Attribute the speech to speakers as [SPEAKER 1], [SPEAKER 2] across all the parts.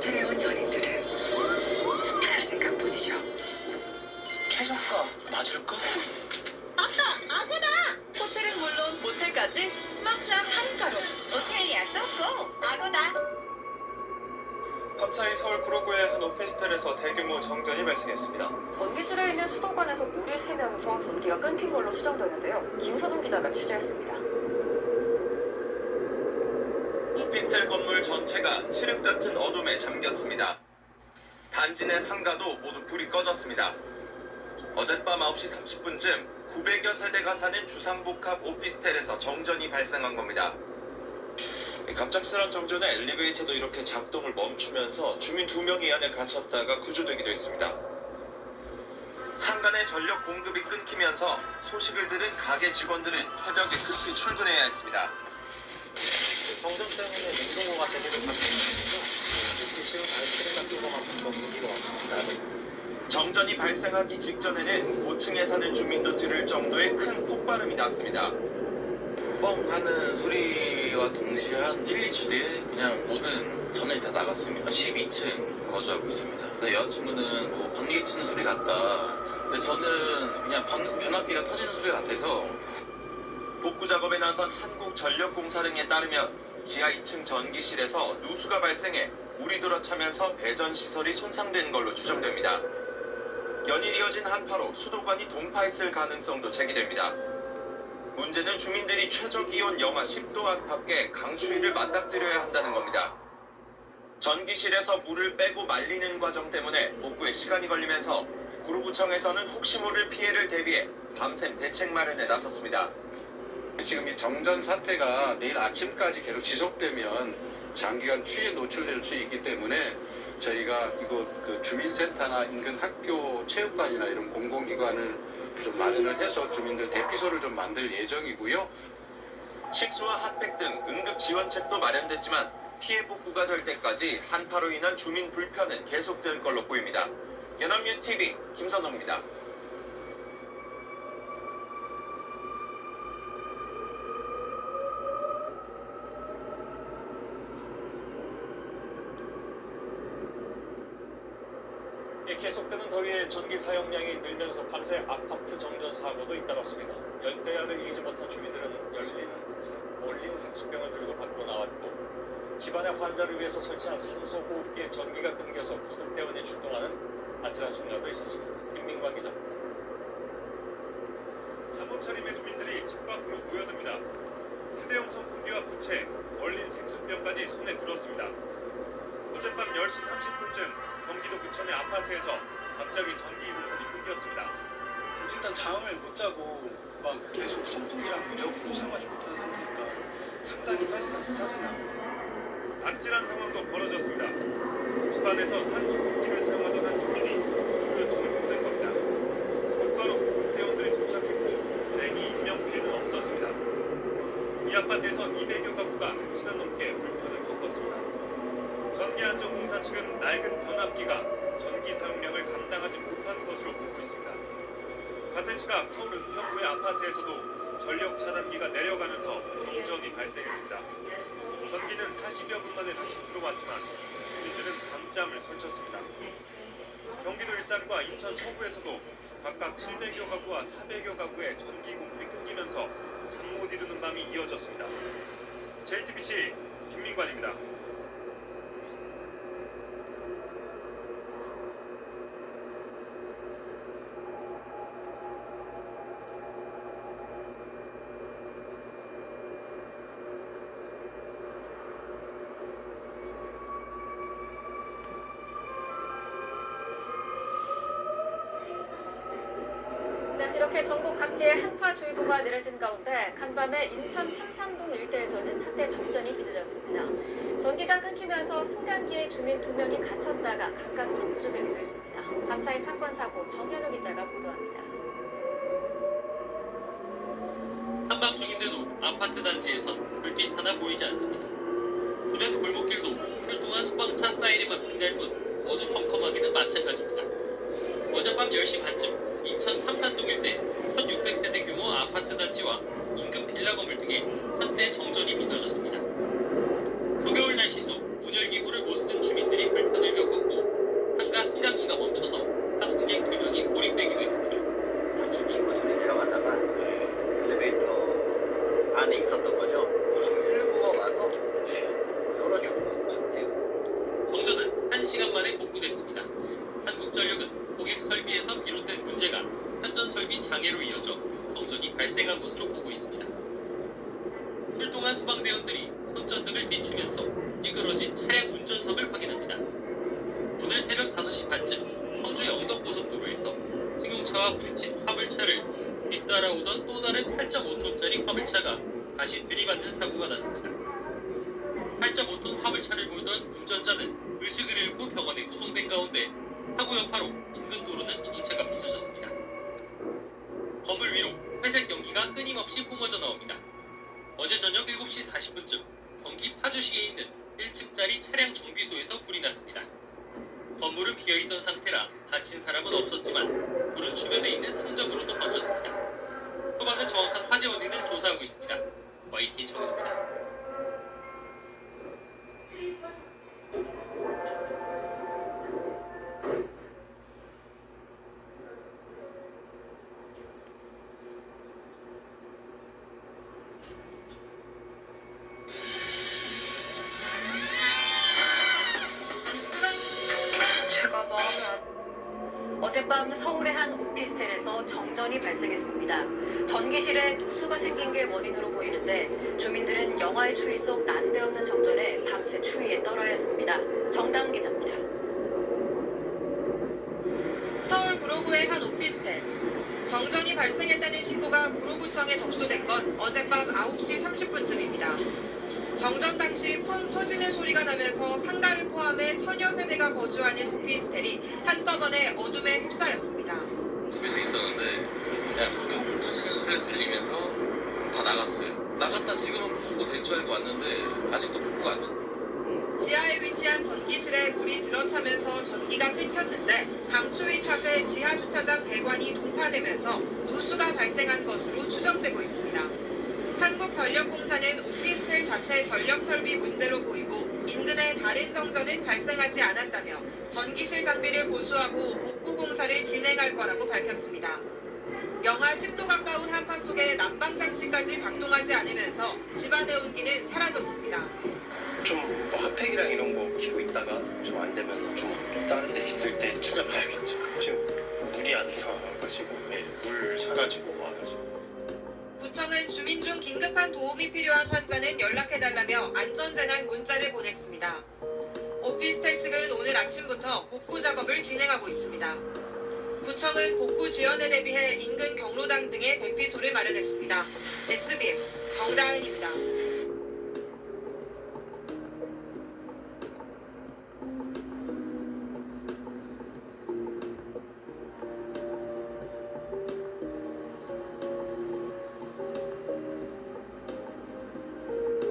[SPEAKER 1] 호텔에 온 연인들은 그 생각뿐이죠.
[SPEAKER 2] 최저가 맞을까?
[SPEAKER 3] 아빠, 아고다!
[SPEAKER 1] 호텔은 물론 모텔까지 스마트한 할인가로 호텔 예약도 고! 아고다!
[SPEAKER 4] 밤사이 서울 구로구의 한 오피스텔에서 대규모 정전이 발생했습니다.
[SPEAKER 5] 전기실에 있는 수도관에서 물이 새면서 전기가 끊긴 걸로 추정되는데요. 김선웅 기자가 취재했습니다.
[SPEAKER 6] 오피스텔 건물 전체가 칠흑 같은 어둠에 잠겼습니다. 단지 내 상가도 모두 불이 꺼졌습니다. 어젯밤 9시 30분쯤 900여 세대가 사는 주상복합 오피스텔에서 정전이 발생한 겁니다. 갑작스런 정전에 엘리베이터도 이렇게 작동을 멈추면서 주민 2명이 이 안에 갇혔다가 구조되기도 했습니다. 상가 내 전력 공급이 끊기면서 소식을 들은 가게 직원들은 새벽에 급히 출근해야 했습니다.
[SPEAKER 4] 정전 때문에 냉동고가 제대로 작동하면서 지금 발키리 같은 거만 분명히 왔습니다.
[SPEAKER 6] 정전이 발생하기 직전에는 고층에 사는 주민도 들을 정도의 큰 폭발음이 났습니다.
[SPEAKER 7] 뻥 하는 소리와 동시에 한 1, 2초 뒤에 그냥 모든 전원이 다 나갔습니다. 12층 거주하고 있습니다. 근데 여자친구는 뭐 번개 치는 소리 같다. 근데 저는 그냥 변압기가 터지는 소리 같아서.
[SPEAKER 6] 복구 작업에 나선 한국전력공사 등에 따르면 지하 2층 전기실에서 누수가 발생해 물이 들어차면서 배전시설이 손상된 걸로 추정됩니다. 연일 이어진 한파로 수도관이 동파했을 가능성도 제기됩니다. 문제는 주민들이 최저기온 영하 10도 안팎의 강추위를 맞닥뜨려야 한다는 겁니다. 전기실에서 물을 빼고 말리는 과정 때문에 복구에 시간이 걸리면서 구로구청에서는 혹시 모를 피해를 대비해 밤샘 대책 마련에 나섰습니다.
[SPEAKER 8] 지금 이 정전 사태가 내일 아침까지 계속 지속되면 장기간 추위에 노출될 수 있기 때문에 저희가 이곳 그 주민센터나 인근 학교 체육관이나 이런 공공기관을 좀 마련을 해서 주민들 대피소를 좀 만들 예정이고요.
[SPEAKER 6] 식수와 핫팩 등 응급 지원책도 마련됐지만 피해 복구가 될 때까지 한파로 인한 주민 불편은 계속될 걸로 보입니다. 연합뉴스TV 김선호입니다.
[SPEAKER 4] 계속되는 더위에 전기 사용량이 늘면서 밤새 아파트 정전 사고도 잇따랐습니다. 열대야를 이기지 못한 주민들은 얼린 생수병을 들고 밖으로 나왔고 집안의 환자를 위해서 설치한 산소호흡기에 전기가 끊겨서 구급대원이 출동하는 아찔한 순간도 있었습니다. 김민광 기자입니다. 잠옷 차림의 주민들이 집 밖으로 모여듭니다. 휴대용 선풍기와 부채, 얼린 생수병까지 손에 들었습니다. 어젯밤 10시 30분쯤 경기도 부천의 아파트에서 갑자기 전기 공급이 끊겼습니다.
[SPEAKER 9] 일단 잠을 못 자고 막 계속 선풍기랑 에어컨도 사용하지 못하는 상태니까 상당히 짜증나고
[SPEAKER 4] 아찔한 상황도 벌어졌습니다. 집안에서 산소호흡기를 사용하던 한 주민이 구조 요청을 보낸 겁니다. 곧바로 구급대원들이 도착했고 다행히 인명피해는 없었습니다. 이 아파트에서 200여 가구가 1시간 넘게 불편을 겪었습니다. 전기안전공사 측은 낡은 변압기가 전기 사용량을 감당하지 못한 것으로 보고 있습니다. 같은 시각 서울 은평구의 아파트에서도 전력 차단기가 내려가면서 정전이 발생했습니다. 전기는 40여 분 만에 다시 들어왔지만 주민들은 밤잠을 설쳤습니다. 경기도 일산과 인천 서구에서도 각각 700여 가구와 400여 가구의 전기 공급이 끊기면서 잠 못 이루는 밤이 이어졌습니다. JTBC 김민관입니다.
[SPEAKER 5] 이렇게 전국 각지에 한파주의보가 내려진 가운데 간밤에 인천 삼산동 일대에서는 한때 정전이 빚어졌습니다. 전기가 끊기면서 승강기에 주민 2명이 갇혔다가 가까스로 구조되기도 했습니다. 밤사이 사건 사고 정현우 기자가 보도합니다.
[SPEAKER 10] 한밤중인데도 아파트 단지에선 불빛 하나 보이지 않습니다. 주변 골목길도 훌륭한 소방차 사이렌만 빛날 뿐 어두컴컴하기는 마찬가지입니다. 어젯밤 10시 반쯤 인천 삼산동 일대 1600세대 규모 아파트 단지와 인근 빌라 건물 등에 한때 정전이 빚어졌습니다. 초겨울 날씨 속 온열기구를 못 쓴 주민들이 불편한 손전등을 비추면서 찌그러진 차량 운전석을 확인합니다. 오늘 새벽 5시 반쯤 청주 영덕고속도로에서 승용차와 부딪힌 화물차를 뒤따라오던 또 다른 8.5톤짜리 화물차가 다시 들이받는 사고가 났습니다. 8.5톤 화물차를 몰던 운전자는 의식을 잃고 병원에 후송된 가운데 사고 여파로 인근 도로는 정체가 부서졌습니다. 건물 위로 회색 연기가 끊임없이 뿜어져 나옵니다. 어제 저녁 7시 40분쯤 경기 파주시에 있는 1층짜리 차량 정비소에서 불이 났습니다. 건물은 비어있던 상태라 다친 사람은 없었지만 불은 주변에 있는 상점으로도 번졌습니다. 소방은 정확한 화재 원인을 조사하고 있습니다. YTN 정은입니다.
[SPEAKER 1] 제가 마음에 안...
[SPEAKER 5] 어젯밤 서울의 한 오피스텔에서 정전이 발생했습니다. 전기실에 누수가 생긴 게 원인으로 보이는데 주민들은 영화의 추위 속 난데없는 정전에 밤새 추위에 떨어야 했습니다. 정다은 기자입니다.
[SPEAKER 1] 서울 구로구의 한 오피스텔. 정전이 발생했다는 신고가 구로구청에 접수된 건 어젯밤 9시 30분쯤입니다. 정전 당시 펑 터지는 소리가 나면서 상가를 포함해 천여 세대가 거주하는 오피스텔이 한꺼번에 어둠에 휩싸였습니다.
[SPEAKER 7] 집에서 있었는데 그냥 펑 터지는 소리가 들리면서 다 나갔어요. 나갔다 지금은 복구 될 줄 알고 왔는데 아직도 복구가 안 됐네.
[SPEAKER 1] 지하에 위치한 전기실에 물이 들어차면서 전기가 끊겼는데 강추위 탓에 지하 주차장 배관이 동파되면서 누수가 발생한 것으로 추정되고 있습니다. 한국전력공사는 오피스텔 자체 전력 설비 문제로 보이고 인근에 다른 정전은 발생하지 않았다며 전기실 장비를 보수하고 복구 공사를 진행할 거라고 밝혔습니다. 영하 10도 가까운 한파 속에 난방장치까지 작동하지 않으면서 집안의 온기는 사라졌습니다.
[SPEAKER 2] 좀 뭐 핫팩이랑 이런 거 키고 있다가 좀 안 되면 좀 다른 데 있을 때 찾아봐야겠죠. 지금 물이 안 나와가지고 물 사가지고 와가지고.
[SPEAKER 1] 구청은 주민 중 긴급한 도움이 필요한 환자는 연락해달라며 안전재난 문자를 보냈습니다. 오피스텔 측은 오늘 아침부터 복구 작업을 진행하고 있습니다. 구청은 복구 지연에 대비해 인근 경로당 등의 대피소를 마련했습니다. SBS 정다은입니다.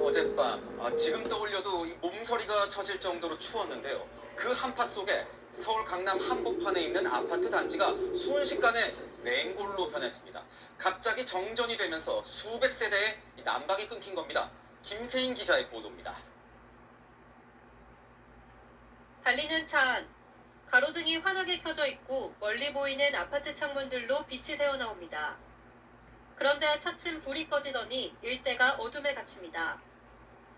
[SPEAKER 6] 어젯밤 지금 떠올려도 이 몸서리가 쳐질 정도로 추웠는데요. 그 한파 속에 서울 강남 한복판에 있는 아파트 단지가 순식간에 맹골로 변했습니다. 갑자기 정전이 되면서 수백 세대의 난방이 끊긴 겁니다. 김세인 기자의 보도입니다.
[SPEAKER 5] 달리는 차 안, 가로등이 환하게 켜져 있고 멀리 보이는 아파트 창문들로 빛이 새어나옵니다. 그런데 차츰 불이 꺼지더니 일대가 어둠에 갇힙니다.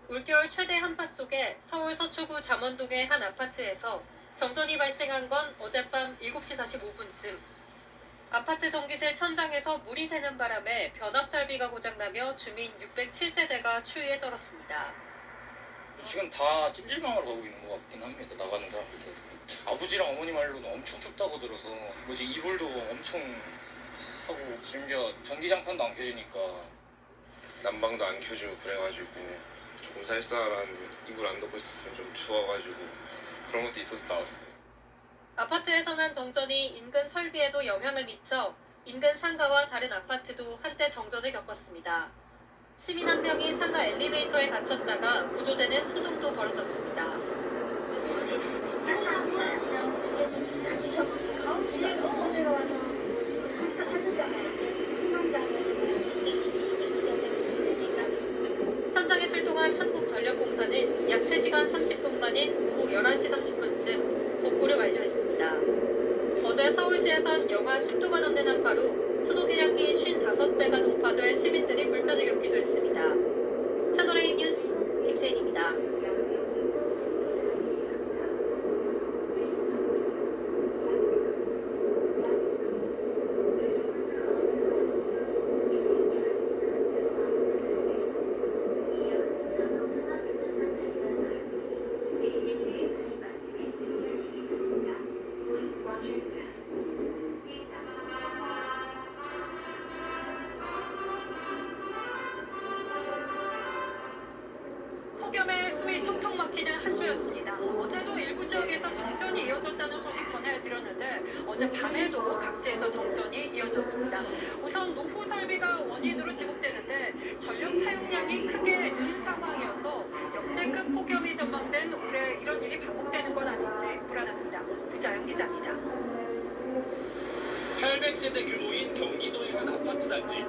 [SPEAKER 5] 올겨울 최대 한파 속에 서울 서초구 잠원동의 한 아파트에서 정전이 발생한 건 어젯밤 7시 45분쯤. 아파트 전기실 천장에서 물이 새는 바람에 변압설비가 고장나며 주민 607세대가 추위에 떨었습니다.
[SPEAKER 11] 지금 다 찜질방으로 가고 있는 것 같긴 합니다. 나가는 사람들도. 아버지랑 어머니 말로는 엄청 춥다고 들어서 뭐지 이불도 엄청 하고 심지어 전기장판도 안 켜지니까
[SPEAKER 12] 난방도 안 켜주고 그래가지고 조금 쌀쌀한 이불 안 덮고 있었으면 좀 추워가지고 그런 것도 있어서 나왔어요.
[SPEAKER 5] 아파트에서 난 정전이 인근 설비에도 영향을 미쳐 인근 상가와 다른 아파트도 한때 정전을 겪었습니다. 시민 한 명이 상가 엘리베이터에 갇혔다가 구조되는 소동도 벌어졌습니다. 현장에 출동한 한국전력공사는 약 3시간 30분간인 오후 11시 30분쯤 복구를 완료했습니다. 어제 서울시에선 영하 10도가 넘는 한파로 수도기량기 55대가 동파돼 시민들이 불편을 겪기도 했습니다. 채널A 뉴스 김세인입니다.
[SPEAKER 3] 폭염에 숨이 턱턱 막히는 한 주였습니다. 어제도 일부 지역에서 정전이 이어졌다는 소식 전해드렸는데 어제 밤에도 각지에서 정전이 이어졌습니다. 우선 노후 설비가 원인으로 지목되는데 전력 사용량이 크게 는 상황이어서 역대급 폭염이 전망된 올해 이런 일이 반복되는 건 아닌지 불안합니다. 구자영 기자입니다.
[SPEAKER 13] 800세대 규모인 경기도의 한 아파트 단지.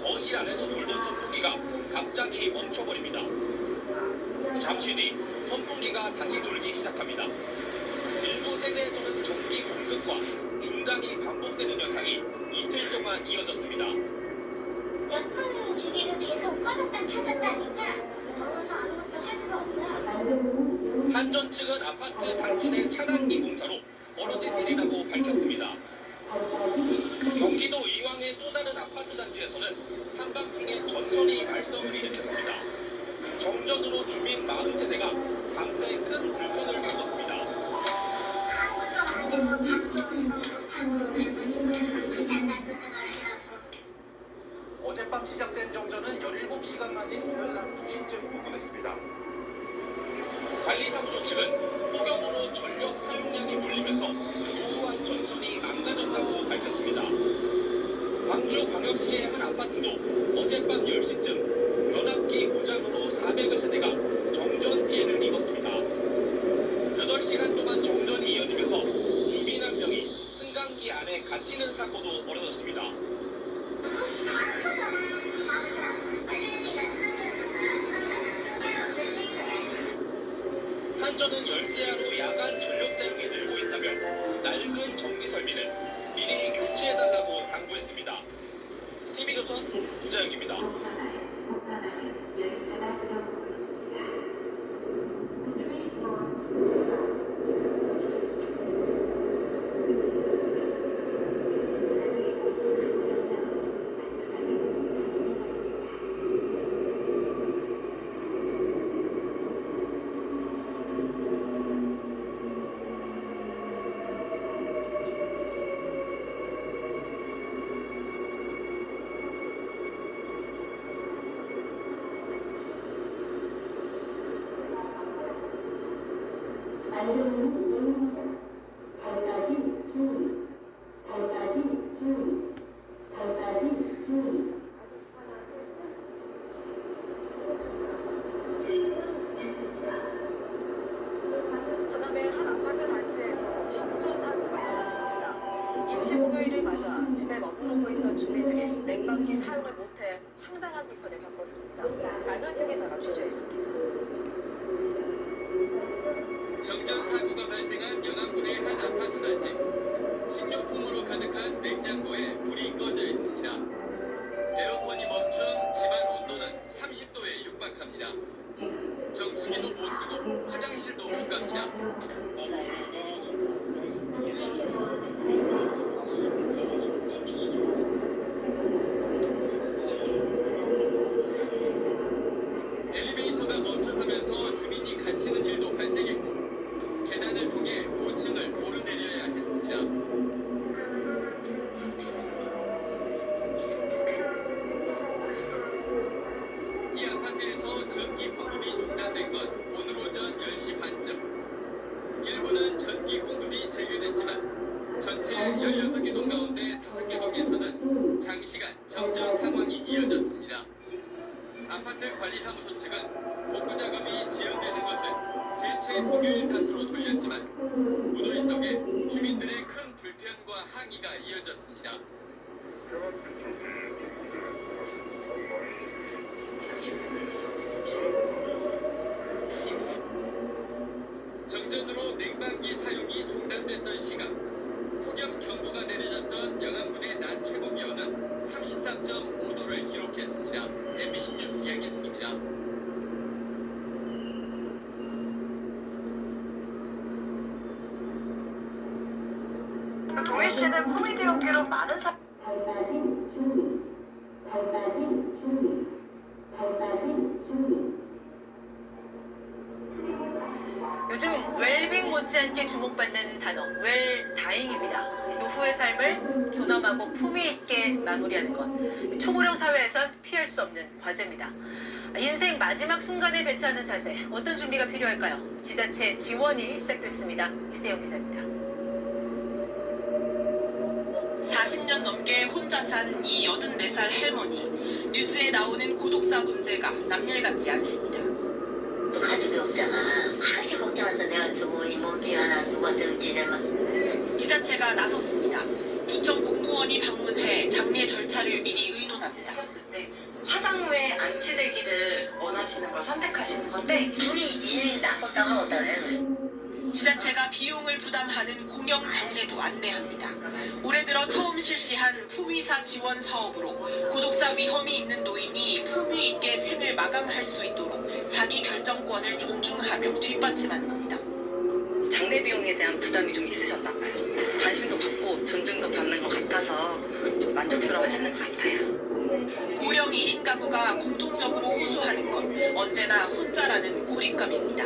[SPEAKER 13] 거실 안에서 돌던 선풍기가 갑자기 멈춰버립니다. 잠시 뒤 선풍기가 다시 돌기 시작합니다. 일부 세대에서는 전기 공급과 중단이 반복되는 현상이 이틀 동안 이어졌습니다.
[SPEAKER 14] 에어컨 주기를 계속 꺼졌다 켜졌다니까 더워서 아무것도 할 수가 없고요.
[SPEAKER 13] 한전 측은 아파트 단지 내 차단기 공사로 벌어진 일이라고 밝혔습니다. 경기도 이왕의 또 다른 아파트 단지에서는 한밤중에 전선이 말썽을 일으켰습니다. 정전으로 주민 40세대가 밤새 큰 불편을 겪었습니다.
[SPEAKER 14] 아무것도 안 되고 밥도 식고 못하고 그래도 식구들은 그딴 다 쓰는 걸 해갖고.
[SPEAKER 13] 어젯밤 시작된 정전은 17시간 만인 오늘 낮 2시쯤 복구됐습니다. 관리사무소 측은 폭염으로 전력 사용량이 몰리면서 노후한 전선이 망가졌다고 밝혔습니다. 광주광역시의 한 아파트도 어젯밤 10시쯤 변압기 고장으로 400여 세대가 정전 피해를 입었습니다. 8시간 동안 정전이 이어지면서 주민 한 명이 승강기 안에 갇히는 사고도 벌어졌습니다. 한전은 열대야로 야간 전력 사용이 늘고 있다며 낡은 전기 설비는 미리 교체해달라고 당부했습니다. TV조선 구자영입니다.
[SPEAKER 3] 전남의 한 아파트 단지에서 정전 사고가 일어났습니다. 임시 목요일을 맞아 집에 머무르고 있던 주민들이 냉방기 사용을 못해 황당한 불편을 겪었습니다. 안현식 기자가 취재했습니다.
[SPEAKER 10] 정전 사고가 발생한 영암군의 한 아파트 단지. 식료품으로 가득한 냉장고에 불이 꺼져 있습니다. 에어컨이 멈춘 집안 온도는 30도에 육박합니다. 정수기도 못 쓰고 화장실도 못 갑니다.
[SPEAKER 14] 내가 있는데 지금 이제 시켜놓은 상태인데 그게 지금 대피시켜놓은
[SPEAKER 10] 엘리베이터가 멈춰서면서 주민이 갇히는 일도 발생했고 계단을 통해 5층을 오르내려야 했습니다. 이 아파트에서 전기 공급이 중단된 건 오늘 오전 10시 반쯤. 일부는 전기 공급이 재개됐지만 전체 16개 동 가운데 5개 동에서는 장시간 정전 상황이 이어졌습니다. 아파트 관리사무소 측은 복구 작업이 지연되는 것을 대체 공휴일 탓으로 돌렸지만 무더위 속에 주민들의 큰 불편과 항의가 이어졌습니다. 정전으로 냉방기 사용이 중단됐던 시각, 폭염 경보가 내려졌던 영암군의 낮 최고 기온은 33.5도를 기록했습니다. MBC 뉴스 양혜승입니다.
[SPEAKER 1] 동일 씨는 코미디 연기로 많은
[SPEAKER 3] 요즘 웰빙 못지않게 주목받는 단어 웰다잉입니다. 노후의 삶을 존엄하고 품위 있게 마무리하는 것. 초고령 사회에선 피할 수 없는 과제입니다.
[SPEAKER 15] 인생 마지막 순간에 대처하는 자세, 어떤 준비가 필요할까요? 지자체 지원이 시작됐습니다. 이세영 기자입니다.
[SPEAKER 16] 40년 넘게 혼자 산 이 84살 할머니. 뉴스에 나오는 고독사 문제가 남일 같지 않습니다.
[SPEAKER 14] 또 가족이 없잖아. 항상 걱정해서 내가 주고 이 몸뚱이 하나 누구한테 의지되면.
[SPEAKER 16] 지자체가 나섰습니다. 구청 공무원이 방문해 장례 절차를 미리 의논합니다.
[SPEAKER 1] 화장 후에 안치대기를 원하시는 걸 선택하시는 건데
[SPEAKER 14] 둘이지 나빴다고 어디다 해.
[SPEAKER 16] 지자체가 비용을 부담하는 공영 장례도 안내합니다. 올해 들어 처음 실시한 품위사 지원 사업으로 고독사 위험이 있는 노인이 품위 있게 생을 마감할 수 있도록 자기 결정권을 존중하며 뒷받침하는 겁니다.
[SPEAKER 1] 장례 비용에 대한 부담이 좀 있으셨나 봐요. 관심도 받고 존중도 받는 것 같아서 좀 만족스러워 하시는 것 같아요.
[SPEAKER 16] 고령 1인 가구가 공통적으로 호소하는 건 언제나 혼자라는 고립감입니다.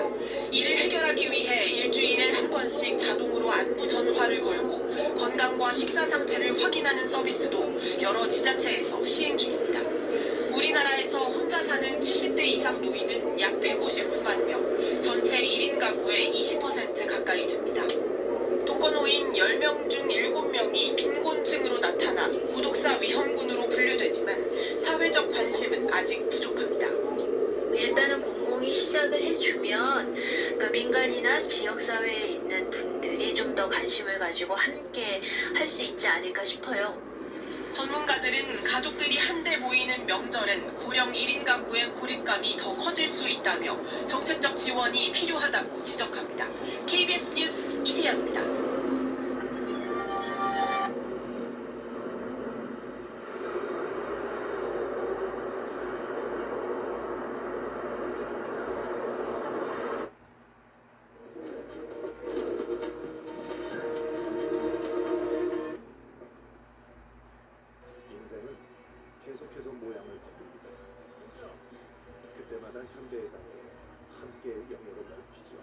[SPEAKER 16] 이를 해결하기 위해 일주일에 한 번씩 자동으로 안부 전화를 걸고 건강과 식사 상태를 확인하는 서비스도 여러 지자체에서 시행 중입니다. 우리나라에서 혼자 사는 70대 이상 노인은 약 159만 명, 전체 1인 가구의 20% 가까이 됩니다. 독거노인 10명 중 7명이 빈곤층으로 나타나 고독사 위험군으로 분류되지만 사회적 관심은 아직 부족합니다.
[SPEAKER 17] 일단은 공공이 시작을 해주면 그러니까 민간이나 지역사회에 있는 분들이 좀 더 관심을 가지고 함께 할 수 있지 않을까 싶어요.
[SPEAKER 16] 전문가들은 가족들이 한데 모이는 명절엔 고령 1인 가구의 고립감이 더 커질 수 있다며 정책적 지원이 필요하다고 지적합니다. KBS 뉴스 이세영입니다.
[SPEAKER 18] 인생은 계속해서 모양을 바꿉니다. 그때마다 현대해상이 함께 영역을 넓히죠.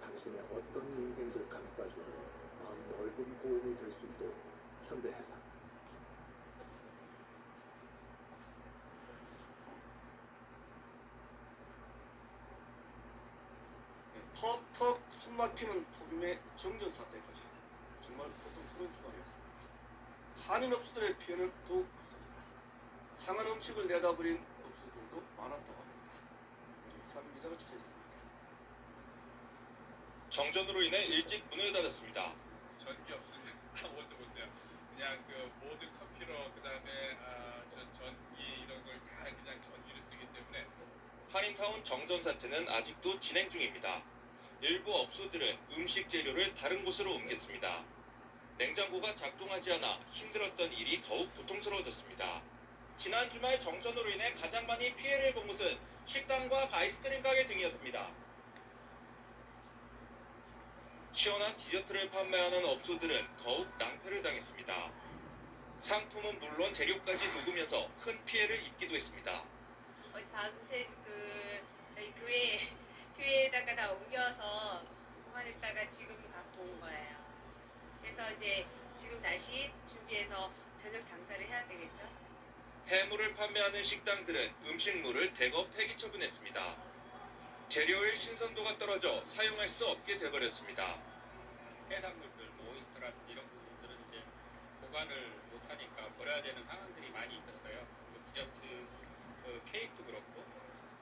[SPEAKER 18] 당신의 어떤 인생도 감싸주는 마음 넓은 고음이 될 수 있도록 현대해상.
[SPEAKER 19] 턱 숨막히는 폭염의 정전 사태까지 정말 고통스러운 주말이었습니다. 한인 업소들의 피해는 더욱 컸습니다. 상한 음식을 내다버린 업소들도 많았다고 합니다. 우리 이사빈 기자가 취재했습니다.
[SPEAKER 6] 정전으로 인해 일찍 문을 닫았습니다.
[SPEAKER 20] 전기 없으면 아무것도 못해요. 그냥 그 모든 컴퓨터 그다음에 전기 이런 걸 다 그냥 전기를 쓰기 때문에
[SPEAKER 6] 한인타운 정전 사태는 아직도 진행 중입니다. 일부 업소들은 음식 재료를 다른 곳으로 옮겼습니다. 냉장고가 작동하지 않아 힘들었던 일이 더욱 고통스러워졌습니다. 지난 주말 정전으로 인해 가장 많이 피해를 본 곳은 식당과 아이스크림 가게 등이었습니다. 시원한 디저트를 판매하는 업소들은 더욱 낭패를 당했습니다. 상품은 물론 재료까지 녹으면서 큰 피해를 입기도 했습니다.
[SPEAKER 21] 어제 밤새 저희 교회에다가 다 옮겨서 보관했다가 지금 갖고 온 거예요. 그래서 이제 지금 다시 준비해서 저녁 장사를 해야 되겠죠.
[SPEAKER 6] 해물을 판매하는 식당들은 음식물을 대거 폐기 처분했습니다. 재료의 신선도가 떨어져 사용할 수 없게 돼버렸습니다.
[SPEAKER 22] 해산물들, 오이스터라든지 이런 부분들은 이제 보관을 못하니까 버려야 되는 상황들이 많이 있었어요. 디저트, 케이크도 그렇고.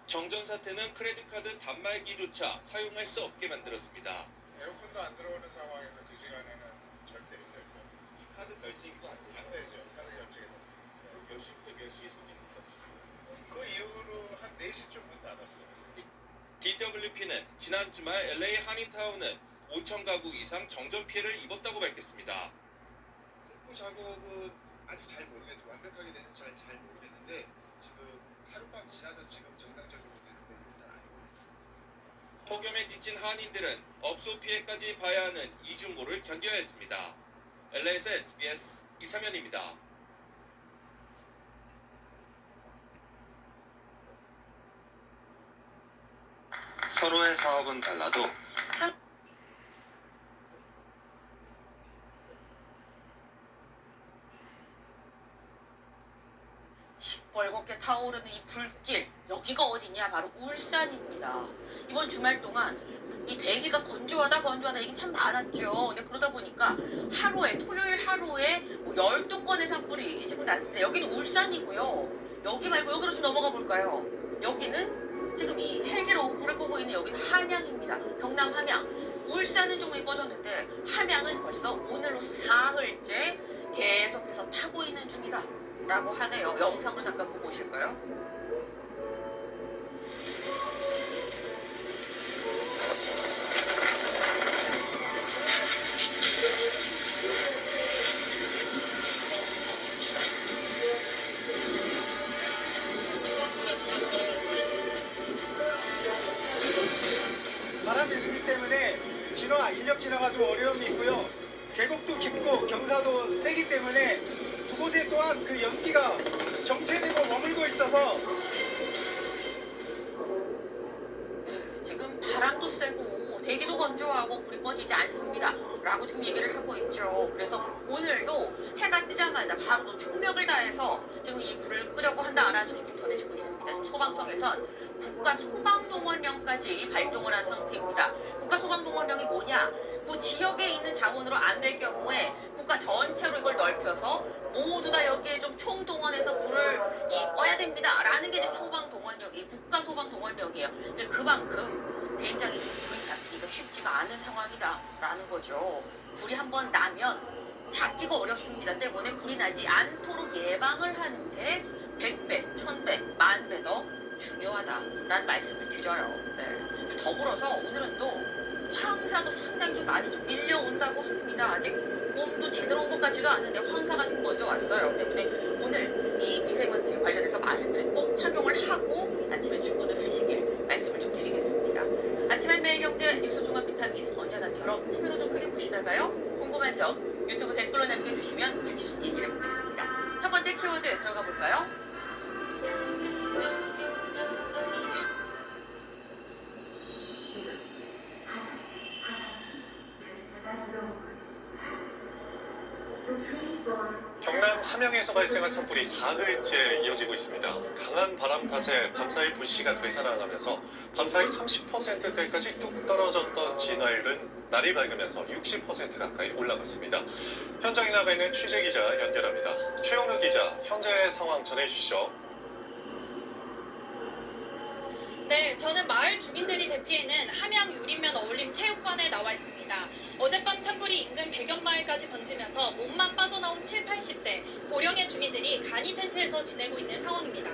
[SPEAKER 6] 정전 사태는 크레딧카드 단말기조차 사용할 수 없게 만들었습니다.
[SPEAKER 20] 에어컨도 안 들어오는 상황에서 그 시간에는 절대 힘들죠.
[SPEAKER 6] 이 카드 결제도
[SPEAKER 20] 안 되죠. 카드 결제에서.
[SPEAKER 6] 몇 시부터 몇 시에 손님부터?
[SPEAKER 20] 그 이후로 한 4시쯤 문 닫았어요.
[SPEAKER 6] DWP는 지난 주말 LA 한인타운은 5천 가구 이상 정전 피해를 입었다고 밝혔습니다.
[SPEAKER 20] 복구 작업은 아직 잘 모르겠어요. 완벽하게 되는지 잘 모르겠는데 지금 하룻밤 지나서 지금 정상적으로 되는 걸로 일단 알고 있습니다.
[SPEAKER 6] 폭염에 지친 한인들은 업소 피해까지 봐야 하는 이중고를 견뎌야 했습니다. LA에서 SBS 이상현입니다.
[SPEAKER 23] 서로의 사업은 달라도
[SPEAKER 15] 시뻘겋게 타오르는 이 불길.
[SPEAKER 4] 어디냐? 바로 울산입니다. 이번 주말 동안 이 대기가 건조하다 이게 참 많았죠. 근데 그러다 보니까 토요일 하루에 뭐 12건의 산불이 지금 났습니다. 여기는 울산이고요. 여기 말고 여기로 좀 넘어가 볼까요? 여기는 지금 이 헬기로 불을 끄고 있는 여기는 함양입니다. 경남 함양. 울산은 조금 꺼졌는데 함양은 벌써 오늘로서 사흘째 계속해서 타고 있는 중이다 라고 하네요. 영상으로 잠깐 보고 오실까요?
[SPEAKER 8] 바람이 불기 때문에 인력 진화가 좀 어려움이 있고요. 계곡도 깊고 경사도 세기 때문에 두 곳에 또한 그 연기가 정체되고 머물고 있어서
[SPEAKER 4] 지금 바람도 세고 대기도 건조하고 불이 꺼지지 않습니다 라고 지금 얘기를 하고 있죠. 그래서 오늘도 해가 뜨자마자 바로 또 총력을 다해서 지금 이 불을 끄려고 한다라는 소식이 지금 전해지고 있습니다. 지금 소방청에선 국가소방동원령까지 발동을 한 상태입니다. 국가소방동원령이 뭐냐? 그 지역에 있는 자원으로 안 될 경우에 국가 전체로 이걸 넓혀서 모두 다 여기에 좀 총동원해서 불을 꺼야 됩니다 라는 게 지금 국가소방동원령이에요. 근데 그만큼 굉장히 지금 불이 잡히기가 쉽지가 않은 상황이다 라는 거죠. 불이 한번 나면 잡기가 어렵습니다. 때문에 불이 나지 않도록 예방을 하는 게 100배, 1000배, 10,000배 더 중요하다라는 말씀을 드려요. 네. 더불어서 오늘은 또 황사도 상당히 좀 많이 좀 밀려온다고 합니다. 아직 봄도 제대로 온 것 같지도 않은데 황사가 지금 먼저 왔어요. 때문에 오늘 이 미세먼지 관련해서 마스크를 꼭 착용을 하고 아침에 출근을 하시길 말씀을 좀 드리겠습니다. 아침엔 매일경제 뉴스 종합 비타민 언제나처럼 TV로 좀 크게 보시다가요. 궁금한 점 유튜브 댓글로 남겨주시면 같이 좀 얘기를 해보겠습니다. 첫 번째 키워드 들어가 볼까요?
[SPEAKER 2] 경남 함양에서 발생한 산불이 사흘째 이어지고 있습니다. 강한 바람 탓에 밤사이 불씨가 되살아나면서 밤사이 30%대까지 뚝 떨어졌던 진화율은 날이 밝으면서 60% 가까이 올라갔습니다. 현장에 나가 있는 취재기자 연결합니다. 최영루 기자, 현재 상황 전해주시죠.
[SPEAKER 9] 네, 저는 마을 주민들이 대피하는 함양 유림면 어울림 체육관에 나와 있습니다. 어젯밤 산불이 인근 백연마을까지 번지면서 몸만 빠져나온 7, 80대 고령의 주민들이 간이 텐트에서 지내고 있는 상황입니다.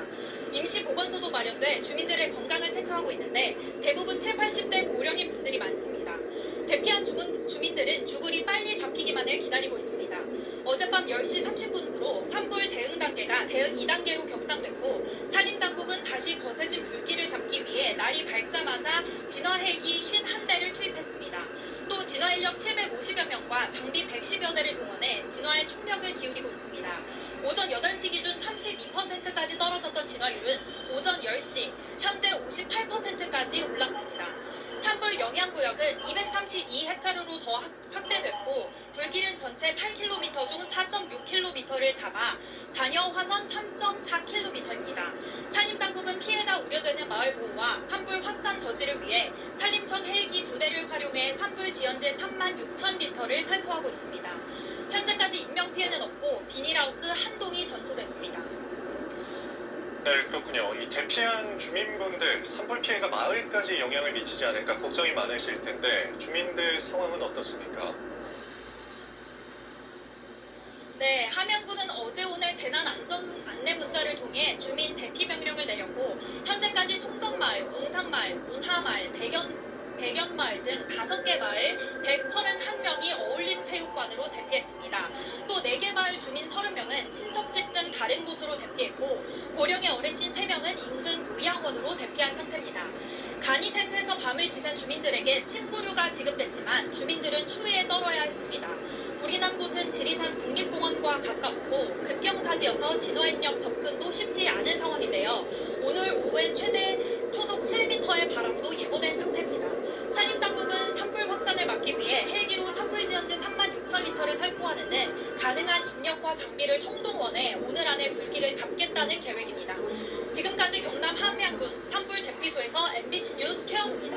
[SPEAKER 9] 임시 보건소도 마련돼 주민들의 건강을 체크하고 있는데 대부분 7, 80대 고령인 분들이 많습니다. 대피한 주민들은 주불이 빨리 잡히기만을 기다리고 있습니다. 어젯밤 10시 30분으로 산불 대응 단계가 대응 2단계로 격상됐고 산림당국은 다시 거세진 불길을 잡기 위해 날이 밝자마자 진화 헬기 51대를 투입했습니다. 또 진화 인력 750여 명과 장비 110여 대를 동원해 진화에 총력을 기울이고 있습니다. 오전 8시 기준 32%까지 떨어졌던 진화율은 오전 10시 현재 58%까지 올랐습니다. 산불 영향구역은 232헥타르로 더 확대됐고 불길은 전체 8km 중 4.6km를 잡아 잔여 화선 3.4km입니다. 산림당국은 피해가 우려되는 마을 보호와 산불 확산 저지를 위해 산림청 헬기 2대를 활용해 산불 지연제 36,000리터를 살포하고 있습니다. 현재까지 인명피해는 없고 비닐하우스 한 동이 전소됐습니다.
[SPEAKER 2] 네, 그렇군요. 이 대피한 주민분들 산불 피해가 마을까지 영향을 미치지 않을까 걱정이 많으실 텐데 주민들 상황은 어떻습니까?
[SPEAKER 9] 네, 함양군은 어제 오늘 재난 안전 안내 문자를 통해 주민 대피 명령을 내렸고 현재까지 송전마을, 문산마을, 문하마을, 백연마을 등 5개 마을 131명이 어울림체육관으로 대피했습니다. 또 4개 마을 주민 30명은 친척집 등 다른 곳으로 대피했고 고령의 어르신 3명은 인근 요양원으로 대피한 상태입니다. 간이 텐트에서 밤을 지샌 주민들에게 침구류가 지급됐지만 주민들은 추위에 떨어야 했습니다. 불이 난 곳은 지리산 국립공원과 가깝고 급경사지여서 진화인력 접근도 쉽지 않은 상황인데요. 오늘 오후엔 최대 초속 7m의 바람도 예보된 상태입니다. 산림당국은 산불 확산을 막기 위해 헬기로 산불 지연제 36,000리터를 살포하는 등 가능한 인력과 장비를 총동원해 오늘 안에 불길을 잡겠다는 계획입니다. 지금까지 경남 함양군 산불 대피소에서 MBC 뉴스 최현우입니다.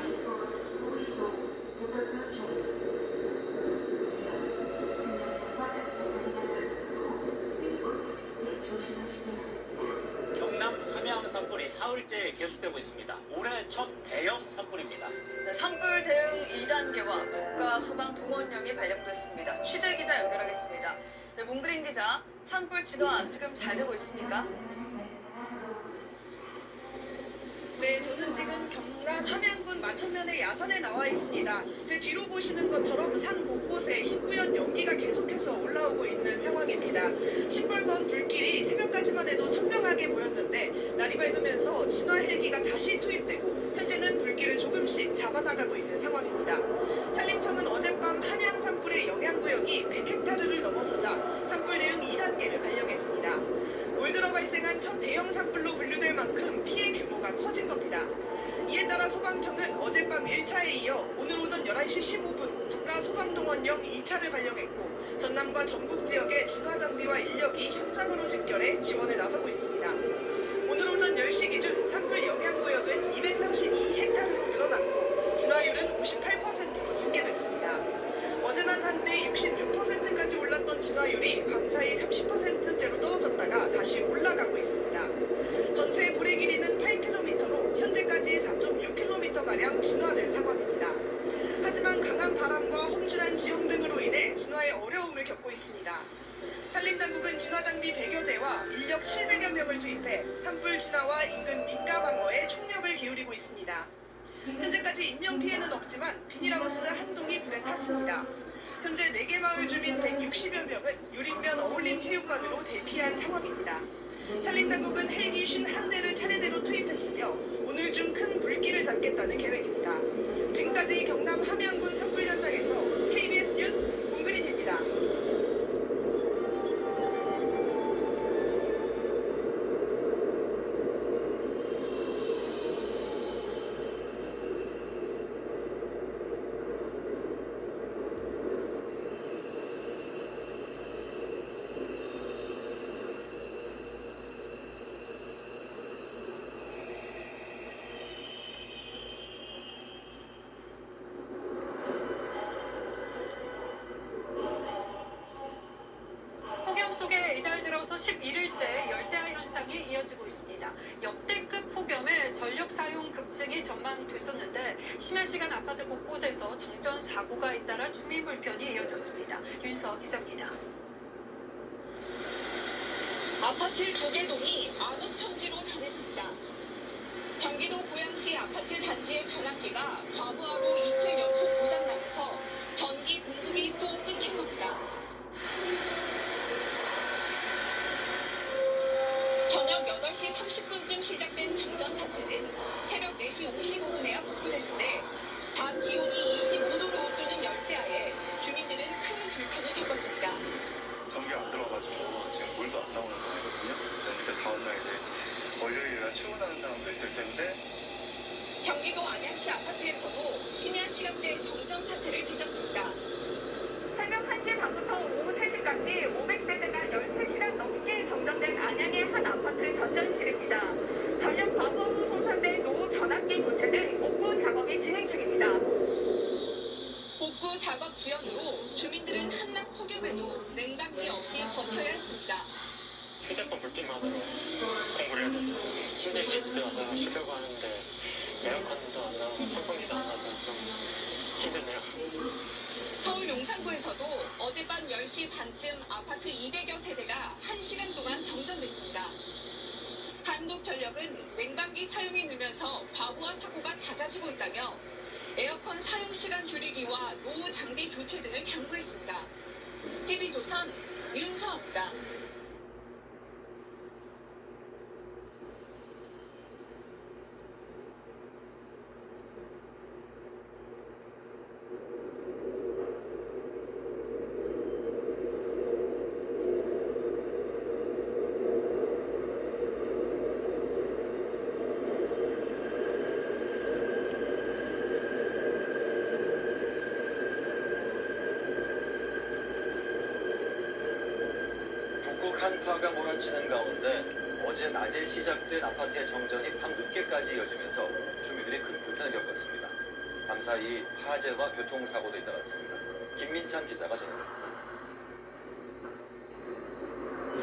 [SPEAKER 7] 경남 함양 산불이 사흘째 계속되고 있습니다. 올해 첫 대형 산불입니다.
[SPEAKER 11] 네, 산불 대응 2단계와 국가 소방 동원령이 발령됐습니다. 취재 기자 연결하겠습니다. 네, 문그린 기자, 산불 진화 지금 잘 되고 있습니까?
[SPEAKER 12] 네, 저는 지금 경남 함양군 마천면의 야산에 나와 있습니다. 제 뒤로 보시는 것처럼 산 곳곳에 희뿌연 연기가 계속해서 올라오고 있는 상황입니다. 시뻘건 불길이 새벽까지만 해도 선명하게 보였는데 날이 밝으면서 진화 헬기가 다시 투입되고 현재는 불길을 조금씩 잡아나가고 있는 상황입니다. 산림청은 어젯밤 함양 산불의 영향구역이 100헥타르를 넘어서자 산불 대응 2단계를 발령했습니다. 올 들어 발생한 첫 대형 산불로 분류될 만큼 피해 규모가 커진 겁니다. 이에 따라 소방청은 어젯밤 1차에 이어 오늘 오전 11시 15분 국가소방동원령 2차를 발령했고 전남과 전북 지역의 진화장비와 인력이 현장으로 집결해 지원에 나서고 있습니다. 오늘 오전 10시 기준 산불 영향구역은 232헥타르로 늘어났고 진화율은 58%로 집계됐습니다. 어제 낮 한때 66%까지 올랐던 진화율이 밤사이 30%대로 떨어졌다가 다시 올라가고 있습니다. 전체 불의 길이는 8km로 현재까지 4.6km가량 진화된 상황입니다. 하지만 강한 바람과 험준한 지형 등으로 인해 진화에 어려움을 겪고 있습니다. 산림당국은 진화장비 100여 대와 인력 700여 명을 투입해 산불 진화와 인근 민가 방어에 총력을 기울이고 있습니다. 현재까지 인명피해는 없지만 비닐하우스 한 동이 불에 탔습니다. 현재 4개 마을 주민 160여 명은 유림면 어울림체육관으로 대피한 상황입니다. 산림당국은 헬기 51대를 차례대로 투입했으며 오늘 중 큰 불길을 잡겠다는 계획입니다. 지금까지 경남 함양군 산불 현장에서 KBS 뉴스 문그린입니다.
[SPEAKER 3] 폭염 속에 이달 들어서 11일째 열대야 현상이 이어지고 있습니다. 역대급 폭염에 전력 사용 급증이 전망됐었는데 심야 시간 아파트 곳곳에서 정전 사고가 잇따라 주민 불편이 이어졌습니다. 윤서 기자입니다.
[SPEAKER 24] 아파트 2개 동이 암흑청지로 변했습니다. 경기도 고양시 아파트 단지의 변압기가 과부하로 이틀 연속 고장나면서 전기 공급이 또 끊긴 겁니다. 저녁 8시 30분쯤 시작된 정전 사태는 새벽 4시 55분에야 복구됐는데 밤 기온이 25도를 웃도는 열대야에 주민들은 큰 불편을 겪었습니다.
[SPEAKER 25] 전기가 안 들어가지고 지금 물도 안 나오는 상황이거든요. 그러니까 다음날 이제 월요일이라 출근하는 사람도 있을 텐데.
[SPEAKER 24] 경기도 안양시 아파트에서도 심야 시간대 정전 사태를 빚었습니다. 새벽 1시 반부터 오후 3시까지 500세대가 13시간 넘게 정전된 안양의 한 아파트 변전실입니다. 전력 과부하로 손상된 노후 변압기 교체 등 복구 작업이 진행 중입니다. 복구 작업 지연으로 주민들은 한낮 폭염에도 냉방기 없이 버텨야 했습니다.
[SPEAKER 26] 휴대폰 불빛만으로 공부를 해야 됐어요. 힘들게 집에 와서 쉬려고 하는데 에어컨도 안 나오고 선풍기도 안 나서 좀 힘드네요.
[SPEAKER 24] 서울 용산구에서도 어젯밤 10시 반쯤 아파트 200여 세대가 1시간 동안 정전됐습니다. 한국전력은 냉방기 사용이 늘면서 과부하 사고가 잦아지고 있다며 에어컨 사용 시간 줄이기와 노후 장비 교체 등을 당부했습니다. TV조선 윤서입니다.
[SPEAKER 27] 북극 한파가 몰아치는 가운데
[SPEAKER 1] 어제 낮에 시작된 아파트의 정전이 밤 늦게까지 이어지면서 주민들이 큰 불편을 겪었습니다. 밤사이 화재와 교통사고도 잇따랐습니다. 김민찬 기자가 전합니다.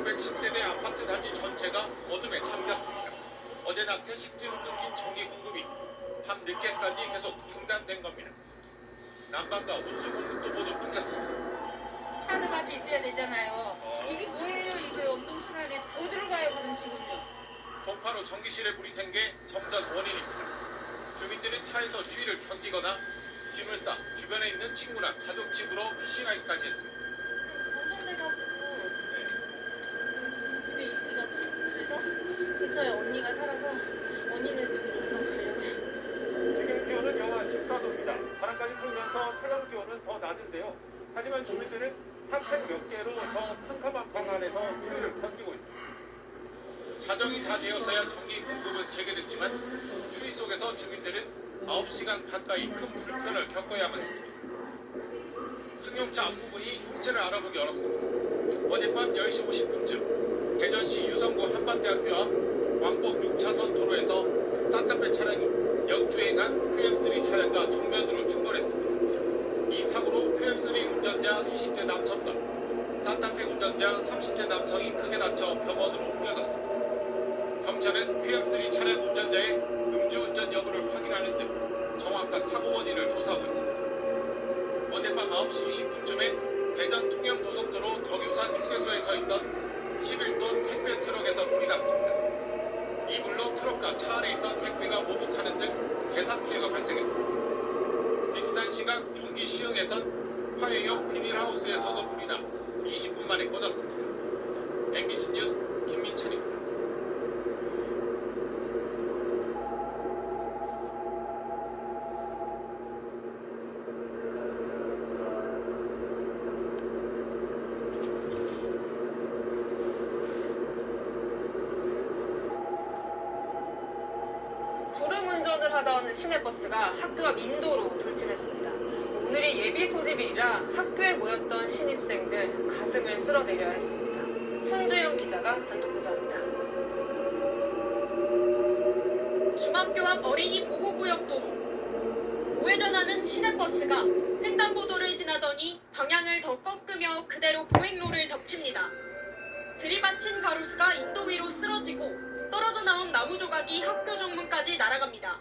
[SPEAKER 5] 910세대 아파트 단지 전체가 어둠에 잠겼습니다. 어제 낮 3시쯤 끊긴 전기 공급이 밤 늦게까지 계속 중단된 겁니다. 난방과 온수 공급도 모두 끊겼습니다.
[SPEAKER 4] 차로 갈 수 있어야 되잖아요. 이게 뭐예요? 이게 엄청 순환해. 어디로 가요 그럼 지금요?
[SPEAKER 5] 동파로 전기실에 불이 생겨 정전 원인입니다. 주민들은 차에서 추위를 견디거나 짐을 싸 주변에 있는 친구나 가족 집으로 피신하기까지 했습니다.
[SPEAKER 10] 정전돼가지고 집에 입기가 좀 그래서 근처에 언니가 살아서 언니네 집으로 우선 가려고 해요.
[SPEAKER 5] 지금 기온은 영하 14도입니다. 바람까지 불면서 체감 기온은 더 낮은데요. 하지만 주민들은 한팩 몇 개로 저 캄캄한 방 안에서 추위를 견디고 있습니다. 자정이 다 되어서야 전기 공급은 재개됐지만 추위 속에서 주민들은 9시간 가까이 큰 불편을 겪어야만 했습니다. 승용차 앞부분이 형체를 알아보기 어렵습니다. 어젯밤 10시 50분쯤 대전시 유성구 한밭대학교 앞 왕복 6차선 도로에서 산타페 차량이 역주행한 QM3 차량과 정면으로 충돌했습니다. 이 사고로 QM3 운전자 20대 남성과 산타페 운전자 30대 남성이 크게 다쳐 병원으로 옮겨졌습니다. 경찰은 QM3 차량 운전자의 음주운전 여부를 확인하는 등 정확한 사고 원인을 조사하고 있습니다. 어젯밤 9시 20분쯤에 대전 통영고속도로 덕유산 휴게소에 서 있던 11톤 택배 트럭에서 불이 났습니다. 이 불로 트럭과 차 안에 있던 택배가 모두 타는 등 재산 피해가 발생했습니다. 비슷한 시각 경기 시흥에선 화해역 비닐하우스에서도 불이 나 20분 만에 꺼졌습니다. MBC 뉴스 김민찬입니다.
[SPEAKER 11] 졸음운전을 하던 시내버스가 학교 앞 인도로 돌진했습니다. 오늘이 예비 소집일이라 학교에 모였던 신입생들 가슴을 쓸어내려야 했습니다. 손주영 기자가 단독 보도합니다.
[SPEAKER 9] 중학교 앞 어린이 보호구역 도로. 우회전하는 시내버스가 횡단보도를 지나더니 방향을 더 꺾으며 그대로 보행로를 덮칩니다. 들이받친 가로수가 인도 위로 쓰러지고 떨어져 나온 나무 조각이 학교 정문까지 날아갑니다.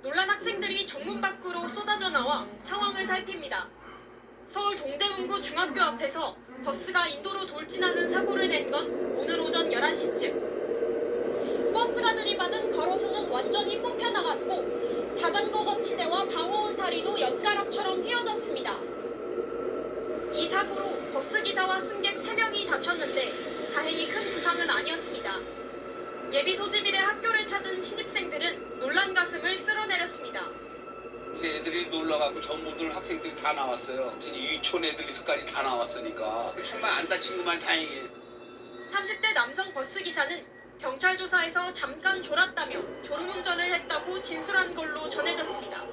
[SPEAKER 9] 놀란 학생들이 정문 밖으로 쏟아져 나와 상황을 살핍니다. 서울 동대문구 중학교 앞에서 버스가 인도로 돌진하는 사고를 낸 건 오늘 오전 11시쯤. 버스가 들이받은 가로수는 완전히 뽑혀나갔고 자전거 거치대와 방어 울타리도 연가락처럼 휘어졌습니다. 이 사고로 버스기사와 승객 3명이 다쳤는데 다행히 큰 부상은 아니었습니다. 예비 소집일에 학교를 찾은 신입생들은 놀란 가슴을 쓸어내렸습니다.
[SPEAKER 13] 애들이 놀러가고 전부들 학생들이 다 나왔어요. 유치원 애들까지 다 나왔으니까 정말 안 다친 것만 다행이에요.
[SPEAKER 9] 30대 남성 버스기사는 경찰 조사에서 잠깐 졸았다며 졸음운전을 했다고 진술한 걸로 전해졌습니다.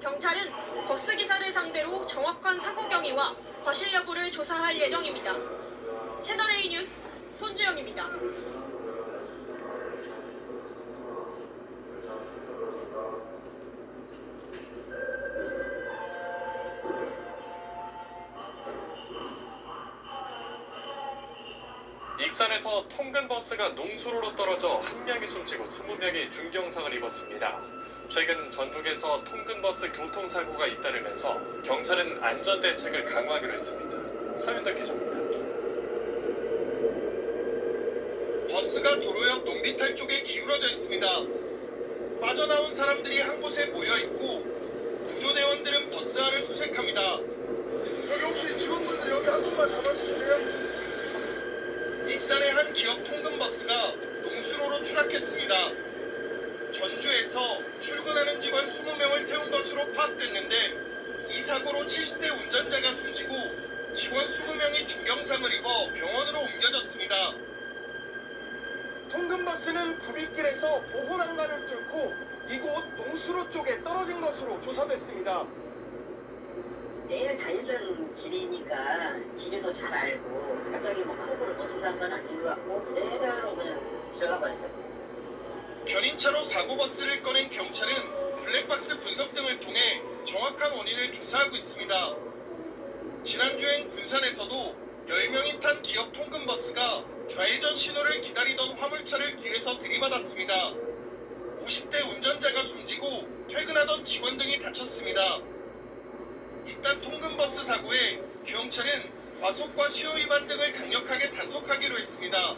[SPEAKER 9] 경찰은 버스기사를 상대로 정확한 사고 경위와 과실 여부를 조사할 예정입니다. 채널A 뉴스 손주영입니다.
[SPEAKER 2] 익산에서 통근버스가 농수로로 떨어져 1명이 숨지고 20명이 중경상을 입었습니다. 최근 전국에서 통근버스 교통사고가 잇따르면서 경찰은 안전대책을 강화하기로 했습니다. 서윤덕 기자입니다.
[SPEAKER 14] 버스가 도로 옆 농비탈 쪽에 기울어져 있습니다. 빠져나온 사람들이 한 곳에 모여 있고 구조대원들은 버스 안을 수색합니다. 여기 혹시 직원분들 여기 한 분만 잡아주실래요? 익산의 한 기업 통근버스가 농수로로 추락했습니다. 전주에서 출근하는 직원 20명을 태운 것으로 파악됐는데 이 사고로 70대 운전자가 숨지고 직원 20명이 중경상을 입어 병원으로 옮겨졌습니다.
[SPEAKER 17] 통근버스는 구빗길에서 보호난간을 뚫고 이곳 농수로 쪽에 떨어진 것으로 조사됐습니다.
[SPEAKER 16] 매일 다니던 길이니까 지리도 잘 알고 갑자기 뭐 커브를 못 준다는 건 아닌 것 같고 그대로 그냥 들어가 버렸어요.
[SPEAKER 14] 견인차로 사고버스를 꺼낸 경찰은 블랙박스 분석 등을 통해 정확한 원인을 조사하고 있습니다. 지난주엔 군산에서도 10명이 탄 기업 통근버스가 좌회전 신호를 기다리던 화물차를 뒤에서 들이받았습니다. 50대 운전자가 숨지고 퇴근하던 직원 등이 다쳤습니다. 이딴 통근버스 사고에 경찰은 과속과 시효위반 등을 강력하게 단속하기로 했습니다.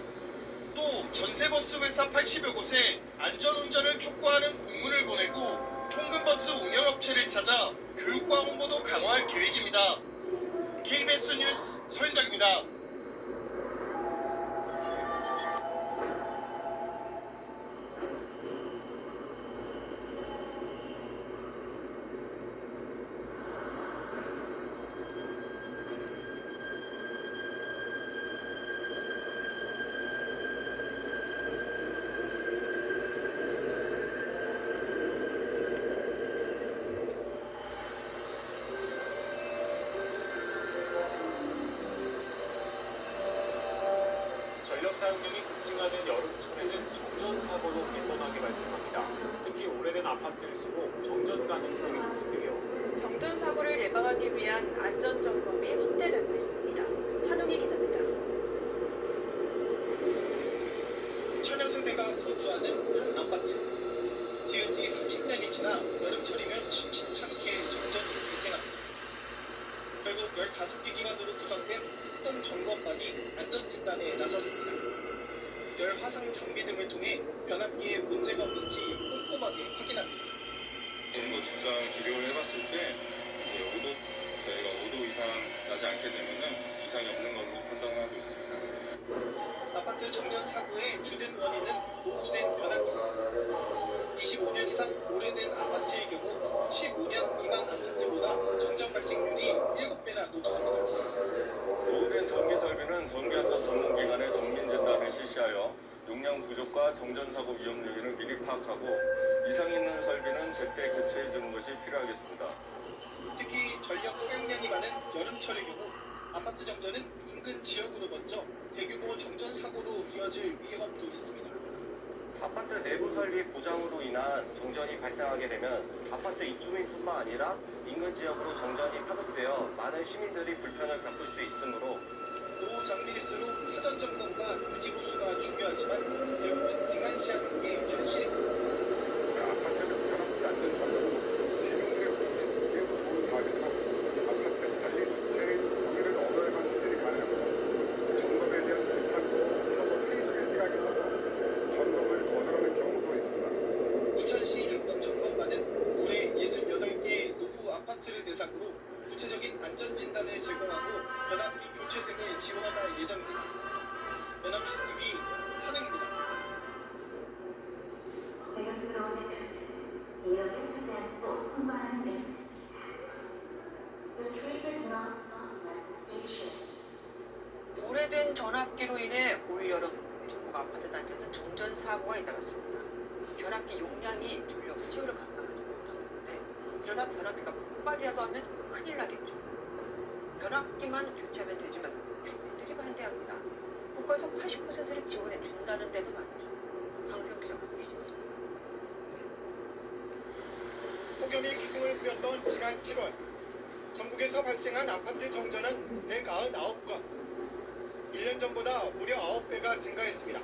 [SPEAKER 14] 또 전세버스 회사 80여 곳에 안전운전을 촉구하는 공문을 보내고 통근버스 운영업체를 찾아 교육과 홍보도 강화할 계획입니다. KBS 뉴스 서윤덕입니다.
[SPEAKER 5] 전력 사용량이 급증하는 여름철에는 정전 사고도 빈번하게 발생합니다. 특히 오래된 아파트일수록 정전 가능성이 높은데요.
[SPEAKER 3] 정전 사고를 예방하기 위한 안전 점검이 확대되고 있습니다. 한웅희 기자입니다.
[SPEAKER 18] 천여세대가 거주하는 한 아파트. 지은 지 30년이 지나 여름철이면 심심찮게 정전이 발생합니다. 결국 15개 기관으로 구성된 합동 점검반이 안전진단에 나섰습니다. 열 화상 장비 등을 통해 변압기에 문제가 없는지 꼼꼼하게 확인합니다.
[SPEAKER 25] 온도 측정 기록을 해봤을 때 이제 5도 저희가 5도 이상 나지 않게 되면은 이상이 없는 걸로 판단하고 있습니다.
[SPEAKER 18] 아파트 정전 사고의 주된 원인은 노후된 변압기입니다. 25년 이상 오래된 아파트의 경우 15년 미만 아파트보다 정전 발생률이 7배나 높습니다.
[SPEAKER 19] 노후된 전기 설비는 전기안전 전문기관의 정밀 진단을 실시하여 용량 부족과 정전사고 위험 요인을 미리 파악하고 이상 있는 설비는 제때 교체해 주는 것이 필요하겠습니다.
[SPEAKER 18] 특히 전력 사용량이 많은 여름철의 경우 아파트 정전은 인근 지역으로 번져 대규모 정전 사고로 이어질 위험도 있습니다.
[SPEAKER 20] 아파트 내부 설비 고장으로 인한 정전이 발생하게 되면 아파트 입주민뿐만 아니라 인근 지역으로 정전이 파급되어 많은 시민들이 불편을 겪을 수 있으므로
[SPEAKER 18] 노후 장비일수록 사전 점검과 유지 보수가 중요하지만 대부분 등한시하는 게 현실입니다.
[SPEAKER 21] 아파트는 편하지 않는 점은 시민들의 보기 매우 좋은 사업이지만 아파트 관리 주체의 동의를 얻어야만 추진이 가능합니다. 점검에 대한 귀찮고 다소 회의적인 시각이 있어서 점검을 거절하는 경우도 있습니다.
[SPEAKER 18] 인천시 합동점검반은 올해 68개 노후 아파트를 대상으로 구체적인 안전진단을 제공하고 변압기 교체 등을 지원할 예정입니다. 연합뉴스TV 한웅입니다.
[SPEAKER 22] 지금 들어오는 면제, 이력을 쓰지 않고 홍보하는 면제입니다. The train is not stopped at the station.
[SPEAKER 4] 오래된 전압기로 인해 올여름 전국 아파트 단지에서 정전 사고가 잇따랐습니다. 변압기 용량이 전력 수요를 감당하지 못하는데 이러다 변압기가 폭발이라도 하면 큰일 나겠죠. 변압기만 교체하면 되지만 주민들이 반대합니다. 국가에서 80%를 지원해 준다는데도 말이죠. 강세영 기자가 취재했습니다.
[SPEAKER 8] 폭염이 기승을 부렸던 지난 7월 전국에서 발생한 아파트 정전은 199건. 1년 전보다 무려 9배가 증가했습니다.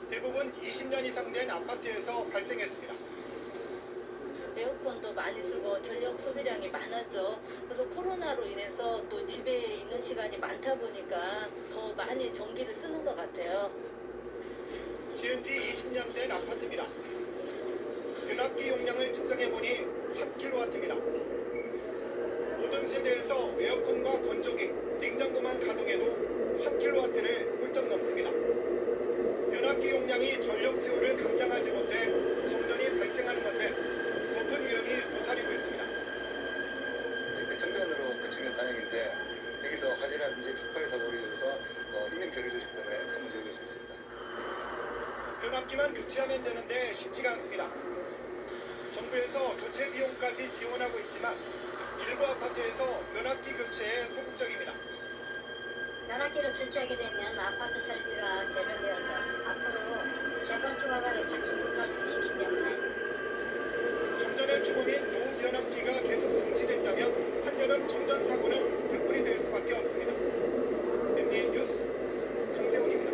[SPEAKER 8] 대부분 20년 이상 된 아파트에서 발생했습니다.
[SPEAKER 10] 에어컨도 많이 쓰고 전력 소비량이 많아져. 그래서 코로나로 인해서 또 집에 있는 시간이 많다 보니까 더 많이 전기를 쓰는 것 같아요.
[SPEAKER 8] 지은 지 20년 된 아파트입니다. 변압기 용량을 측정해보니 3kW입니다. 모든 세대에서 에어컨과 건조기, 냉장고만 가동해도 3kW를 훌쩍 넘습니다. 변압기 용량이 전력 수요를 감당하지 못해 정전이 발생하는 건데 더 큰 위험이 도사리고 있습니다.
[SPEAKER 1] 정전으로 그치면 다행인데 여기서 화재라든지 폭발 사고로 인해서 인명 피해를 주기 때문에 큰 문제가 될 수 있습니다.
[SPEAKER 8] 변압기만 교체하면 되는데 쉽지가 않습니다. 정부에서 교체 비용까지 지원하고 있지만
[SPEAKER 17] 일부 아파트에서 변압기 교체에 소극적입니다.
[SPEAKER 16] 변압기를 교체하게 되면 아파트 설비가 개선되어서 앞으로 재건축 허가를 받지 못할 수도 있기 때문에
[SPEAKER 17] 정전의 주범인 노후 변압기가 계속 방치된다면 한여름 정전 사고는 되풀이 될 수밖에 없습니다. MBN 뉴스 강세훈입니다.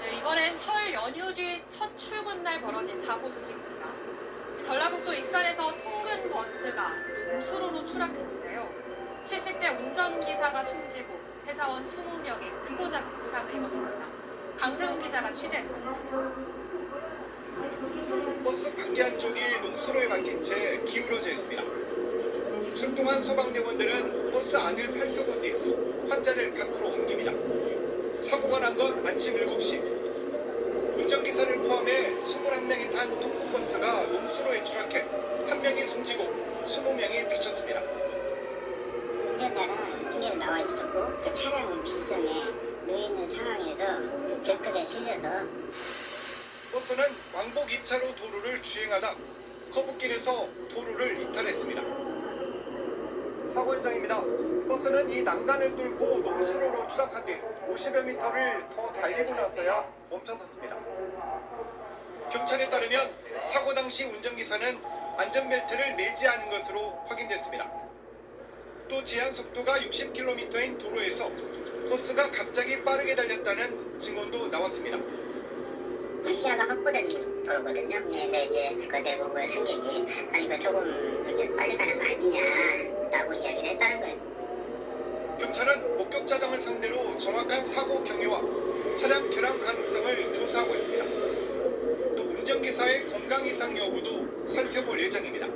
[SPEAKER 6] 네, 이번엔 설 연휴 뒤 첫 출근 날 벌어진 사고 소식입니다. 전라북도 익산에서 통근 버스가 농수로로 추락했는데요. 70대 운전기사가 숨지고 회사원 20명이 크고 작은 부상을 입었습니다. 강세훈 기자가 취재했습니다.
[SPEAKER 17] 버스 밖에 한쪽이 농수로에 막힌 채 기울어져 있습니다. 출동한 소방대원들은 버스 안을 살펴본 뒤 환자를 밖으로 옮깁니다. 사고가 난 건 아침 7시. 운전기사를 포함해 21명이 탄 통근버스가 농수로에 추락해 1명이 숨지고 20명이 다쳤습니다.
[SPEAKER 16] 운전자는 등에서 나와 있었고 그 차량은 빗선에 놓여있는 상황에서 덜크에 실려서
[SPEAKER 17] 버스는 왕복 2차로 도로를 주행하다 커브길에서 도로를 이탈했습니다. 사고 현장입니다. 버스는 이 난간을 뚫고 농수로로 추락한 뒤 50여 미터를 더 달리고 나서야 멈춰섰습니다. 경찰에 따르면 사고 당시 운전기사는 안전벨트를 매지 않은 것으로 확인됐습니다. 또 제한 속도가 60km인 도로에서 버스가 갑자기 빠르게 달렸다는 증언도 나왔습니다.
[SPEAKER 16] 시야가 확보된 도로거든요. 근데 이제 그 대부분 승객이 아니 그 조금 이렇게 빨리 가는 거 아니냐라고 이야기를 했다는 거예요.
[SPEAKER 17] 경찰은 목격자등을 상대로 정확한 사고 경위와 차량 결함 가능성을 조사하고 있습니다. 또 운전기사의 건강 이상 여부도 살펴볼 예정입니다.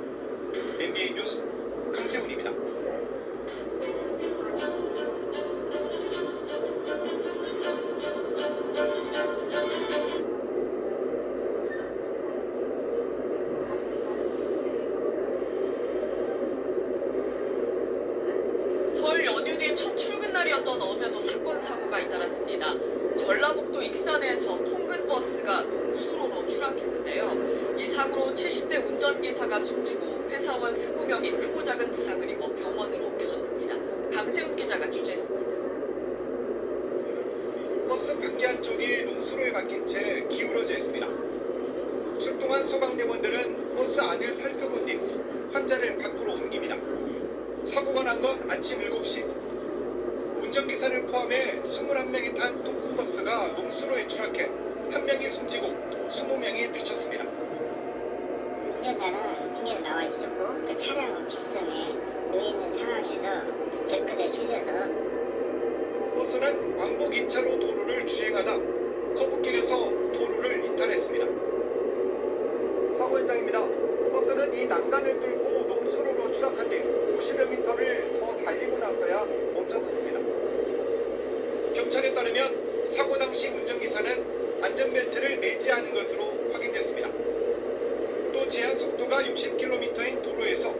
[SPEAKER 17] MBN 뉴스 강세훈입니다.
[SPEAKER 6] 설 연휴 뒤 첫 출근 날이었던 어제도 사건 사고가 잇따랐습니다. 전라북도 익산에서 통근버스가 농수로로 추락했는데요. 이 사고로 70대 운전기사가 숨지고 회사원 20명이 크고 작은 부상을 입어 병원으로 옮겨졌습니다. 강세훈 기자가 취재했습니다.
[SPEAKER 17] 버스 밖에 한쪽이 농수로에 막힌 채 기울어져 있습니다. 출동한 소방대원들은 버스 안을 살펴본 뒤 환자를 밖으로 옮깁니다. 사고가 난 건 아침 7시. 운전기사를 포함해 21명이 탄 통근버스가 농수로에 추락해 1명이 숨지고 20명이 다쳤습니다.
[SPEAKER 16] 운전자는 등에서 나와 있었고 그 차량은 빗선에 놓여있는 상황에서 덜크에 실려서
[SPEAKER 17] 버스는 왕복 2차로 도로를 주행하다 커브길에서 도로를 이탈했습니다. 사고 현장입니다. 버스는 이 난간을 뚫고 농수로로 추락한 뒤 50여 미터를 더 달리고 나서야 멈춰섰습니다. 경찰에 따르면 사고 당시 운전기사는 안전벨트를 매지 않은 것으로 확인됐습니다. 또 제한 속도가 60km인 도로에서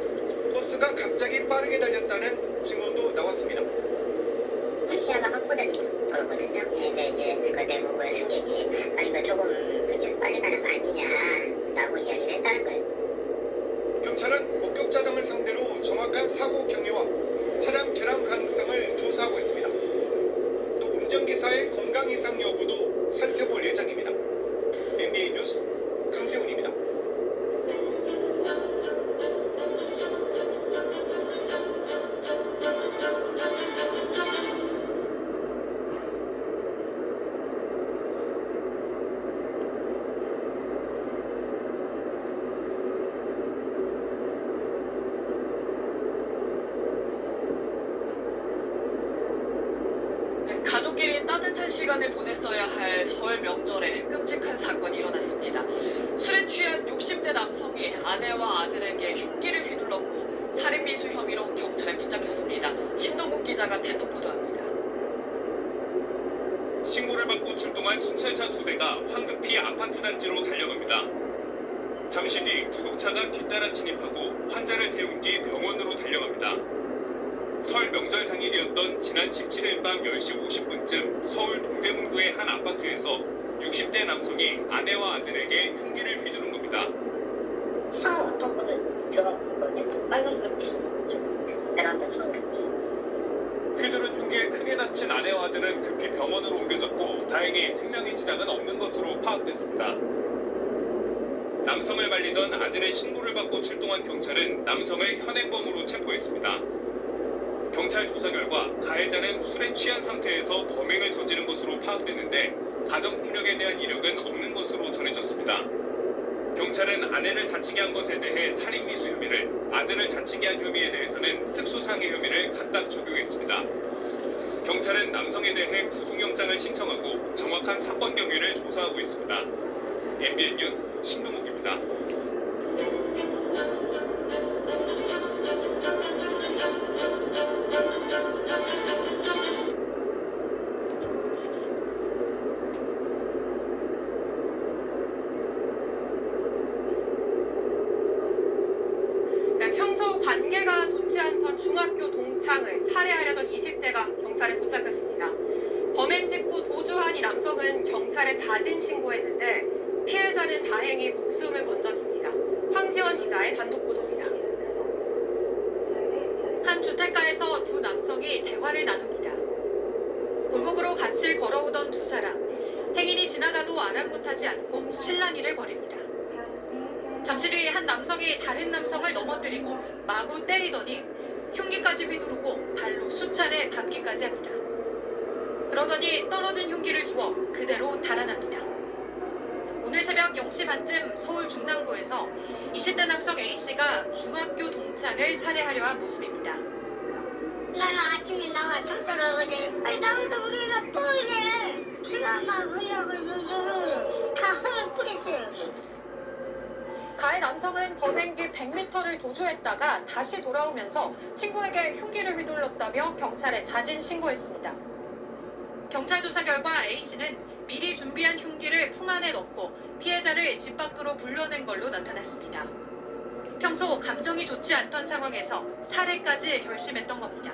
[SPEAKER 17] 버스가 갑자기 빠르게 달렸다는 증언도 나왔습니다.
[SPEAKER 16] 시야가 확보된 도로거든요. 근데 이제 그 대부분 승객이 아니 그 조금 이렇게 빨리 가는 거 아니냐라고 이야기를 했다는 거예요.
[SPEAKER 17] 경찰은 목격자등을 상대로 정확한 사고 경위와 차량 결함 가능성을 조사하고 있습니다. 또 운전기사의 건강 이상 여부도 살펴볼 예정입니다. MBN 뉴스 강세훈입니다.
[SPEAKER 6] 가족끼리 따뜻한 시간을 보냈어야 할 설 명절에 끔찍한 사건이 일어났습니다. 술에 취한 60대 남성이 아내와 아들에게 흉기를 휘둘렀고 살인미수 혐의로 경찰에 붙잡혔습니다. 신동국 기자가 단독 보도합니다.
[SPEAKER 7] 신고를 받고 출동한 순찰차 2대가 황급히 아파트 단지로 달려갑니다. 잠시 뒤 구급차가 뒤따라 진입하고 환자를 태운 뒤 병원으로 달려갑니다. 설 명절 당일이었던 지난 17일 밤 10시 50분쯤 서울 동대문구의 한 아파트에서 60대 남성이 아내와 아들에게 흉기를 휘두른 겁니다.
[SPEAKER 16] 차 왔거든. 들어갔거든요. 빨간 불 켰어. 내가 앞에 처음 봤어.
[SPEAKER 7] 휘두른 흉기에 크게 다친 아내와 아들은 급히 병원으로 옮겨졌고 다행히 생명의 지장은 없는 것으로 파악됐습니다. 남성을 말리던 아들의 신고를 받고 출동한 경찰은 남성을 현행범으로 체포했습니다. 경찰 조사 결과 가해자는 술에 취한 상태에서 범행을 저지른 것으로 파악됐는데 가정폭력에 대한 이력은 없는 것으로 전해졌습니다. 경찰은 아내를 다치게 한 것에 대해 살인미수 혐의를, 아들을 다치게 한 혐의에 대해서는 특수상해 혐의를 각각 적용했습니다. 경찰은 남성에 대해 구속영장을 신청하고 정확한 사건 경위를 조사하고 있습니다. MBN 뉴스 신동욱입니다.
[SPEAKER 6] 평소 관계가 좋지 않던 중학교 동창을 살해하려던 20대가 경찰에 붙잡혔습니다. 범행 직후 도주한 이 남성은 경찰에 자진 신고했는데 피해자는 다행히 목숨을 건졌습니다. 황지원 기자의 단독 보도입니다. 한 주택가에서 두 남성이 대화를 나눕니다. 골목으로 같이 걸어오던 두 사람. 행인이 지나가도 아랑곳하지 않고 실랑이를 벌입니다. 잠시 뒤 한 남성이 다른 남성을 넘어뜨리고 마구 때리더니 흉기까지 휘두르고 발로 수차례 밟기까지 합니다. 그러더니 떨어진 흉기를 주워 그대로 달아납니다. 오늘 새벽 0시 반쯤 서울 중랑구에서 20대 남성 A씨가 중학교 동창을 살해하려 한 모습입니다.
[SPEAKER 16] 나는 아침에 나와 청소하거든. 나와서 우리가 뻘게 피가 막 흘려고 다 흙을 뿌렸어요 여기.
[SPEAKER 6] 가해 남성은 범행 뒤 100m를 도주했다가 다시 돌아오면서 친구에게 흉기를 휘둘렀다며 경찰에 자진 신고했습니다. 경찰 조사 결과 A씨는 미리 준비한 흉기를 품 안에 넣고 피해자를 집 밖으로 불러낸 걸로 나타났습니다. 평소 감정이 좋지 않던 상황에서 살해까지 결심했던 겁니다.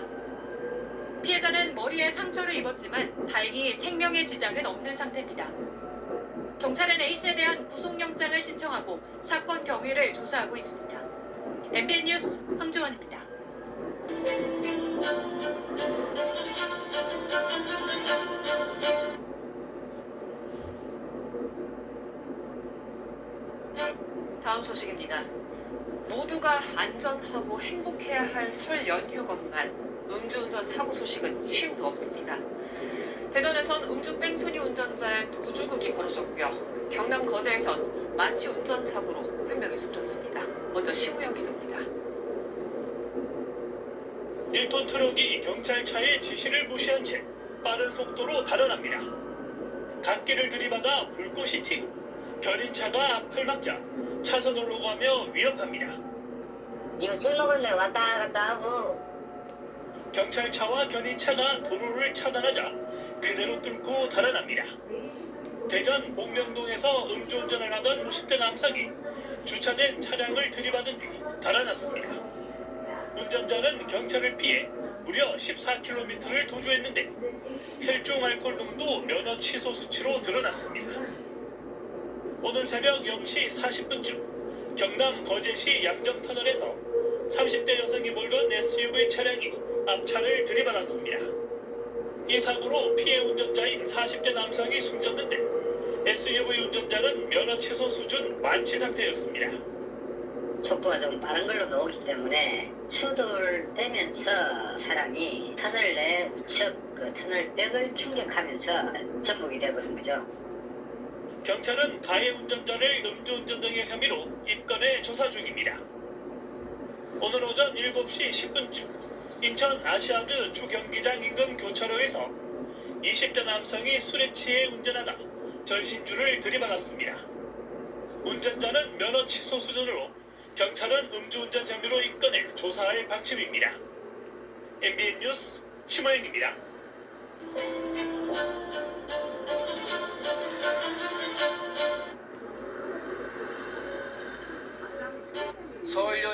[SPEAKER 6] 피해자는 머리에 상처를 입었지만 다행히 생명의 지장은 없는 상태입니다. 경찰은 A씨에 대한 구속영장을 신청하고 사건 경위를 조사하고 있습니다. MBN 뉴스 황지원입니다. 다음 소식입니다. 모두가 안전하고 행복해야 할 설 연휴건만 음주운전 사고 소식은 쉼도 없습니다. 대전에선 음주 뺑소니 운전자의 도주극이 벌어졌고요. 경남 거제에선 만취 운전 사고로 한 명이 숨졌습니다. 먼저 심우영 기자입니다.
[SPEAKER 12] 1톤 트럭이 경찰차의 지시를 무시한 채 빠른 속도로 달아납니다. 갓길을 들이받아 불꽃이 튀고 견인차가 앞을 막자 차선으로 가며 위협합니다.
[SPEAKER 16] 이거 술 먹으면 왔다 갔다 하고.
[SPEAKER 12] 경찰차와 견인차가 도로를 차단하자 그대로 뚫고 달아납니다. 대전 복명동에서 음주운전을 하던 50대 남성이 주차된 차량을 들이받은 뒤 달아났습니다. 운전자는 경찰을 피해 무려 14km를 도주했는데 혈중 알코올 농도 면허 취소 수치로 드러났습니다. 오늘 새벽 0시 40분쯤 경남 거제시 양정터널에서 30대 여성이 몰던 SUV 차량이 앞차를 들이받았습니다. 이 사고로 피해 운전자인 40대 남성이 숨졌는데 SUV 운전자는 면허 취소 수준 만취 상태였습니다.
[SPEAKER 15] 속도가 좀 빠른 걸로 나오기 때문에 추돌되면서 차량이 터널 내 우측 그 터널벽을 충격하면서 전복이 되어버린 거죠.
[SPEAKER 12] 경찰은 가해 운전자를 음주운전 등의 혐의로 입건해 조사 중입니다. 오늘 오전 7시 10분쯤 인천 아시아드 주경기장 인근 교차로에서 20대 남성이 술에 취해 운전하다 전신주를 들이받았습니다. 운전자는 면허 취소 수준으로 경찰은 음주운전 혐의로 입건해 조사할 방침입니다. MBN 뉴스 심호영입니다.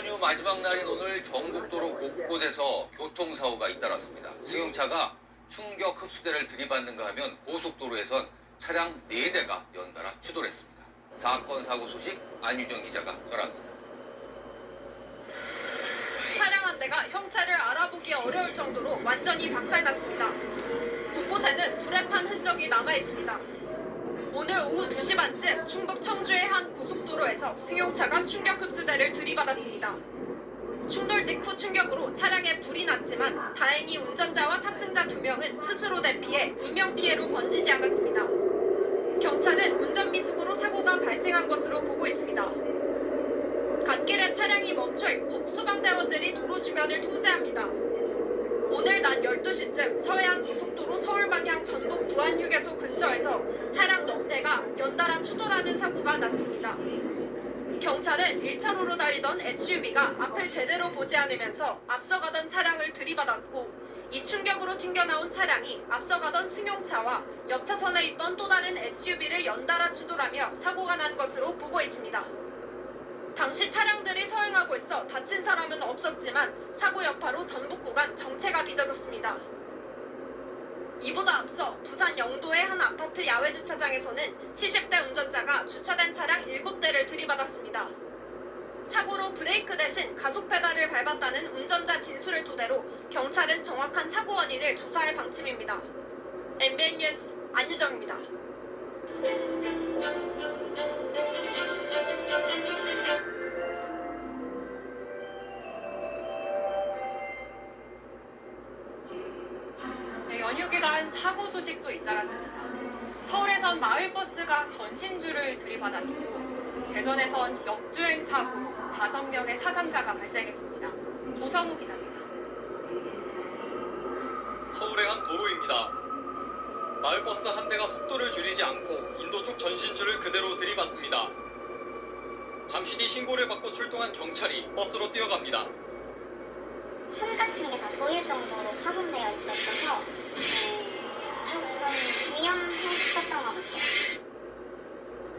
[SPEAKER 9] 연휴 마지막 날인 오늘 전국도로 곳곳에서 교통사고가 잇따랐습니다. 승용차가 충격 흡수대를 들이받는가 하면 고속도로에선 차량 4대가 연달아 추돌했습니다. 사건 사고 소식 안유정 기자가 전합니다.
[SPEAKER 11] 차량 한 대가 형체를 알아보기 어려울 정도로 완전히 박살났습니다. 곳곳에는 불에 탄 흔적이 남아 있습니다. 오늘 오후 2시 반쯤 충북 청주의 한 고속도로에서 승용차가 충격 흡수대를 들이받았습니다. 충돌 직후 충격으로 차량에 불이 났지만 다행히 운전자와 탑승자 2명은 스스로 대피해 인명피해로 번지지 않았습니다. 경찰은 운전미숙으로 사고가 발생한 것으로 보고 있습니다. 갓길에 차량이 멈춰있고 소방대원들이 도로 주변을 통제합니다. 오늘 낮 12시쯤 서해안 고속도로 서울 방향 전북 부안휴게소 근처에서 차량 4대가 연달아 추돌하는 사고가 났습니다. 경찰은 1차로로 달리던 SUV가 앞을 제대로 보지 않으면서 앞서가던 차량을 들이받았고 이 충격으로 튕겨나온 차량이 앞서가던 승용차와 옆 차선에 있던 또 다른 SUV를 연달아 추돌하며 사고가 난 것으로 보고 있습니다. 당시 차량들이 서행하고 있어 다친 사람은 없었지만 사고 여파로 전북 구간 정체가 빚어졌습니다. 이보다 앞서 부산 영도의 한 아파트 야외 주차장에서는 70대 운전자가 주차된 차량 7대를 들이받았습니다. 착오로 브레이크 대신 가속 페달을 밟았다는 운전자 진술을 토대로 경찰은 정확한 사고 원인을 조사할 방침입니다. MBN 뉴스 안유정입니다.
[SPEAKER 6] 연휴 기간 사고 소식도 잇따랐습니다. 서울에선 마을버스가 전신주를 들이받았고 대전에선 역주행 사고로 5명의 사상자가 발생했습니다. 조성우 기자입니다.
[SPEAKER 13] 서울의 한 도로입니다. 마을버스 한 대가 속도를 줄이지 않고 인도 쪽 전신주를 그대로 들이받습니다. 잠시 뒤 신고를 받고 출동한 경찰이 버스로 뛰어갑니다.
[SPEAKER 23] 선 같은 게 다 보일 정도로 파손되어 있었어서 좀 위험했었던 것 같아요.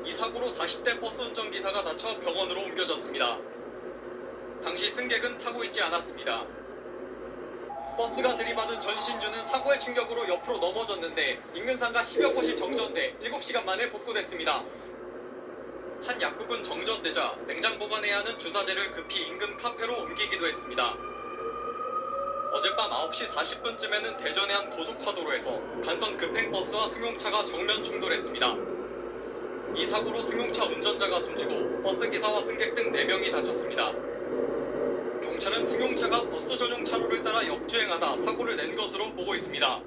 [SPEAKER 13] 이 사고로 40대 버스 운전기사가 다쳐 병원으로 옮겨졌습니다. 당시 승객은 타고 있지 않았습니다. 버스가 들이받은 전신주는 사고의 충격으로 옆으로 넘어졌는데 인근상가 10여 곳이 정전돼 7시간 만에 복구됐습니다. 한 약국은 정전되자 냉장 보관해야 하는 주사제를 급히 인근 카페로 옮기기도 했습니다. 어젯밤 9시 40분쯤에는 대전의 한 고속화도로에서 간선 급행버스와 승용차가 정면 충돌했습니다. 이 사고로 승용차 운전자가 숨지고 버스기사와 승객 등 4명이 다쳤습니다. 경찰은 승용차가 버스 전용 차로를 따라 역주행하다 사고를 낸 것으로 보고 있습니다.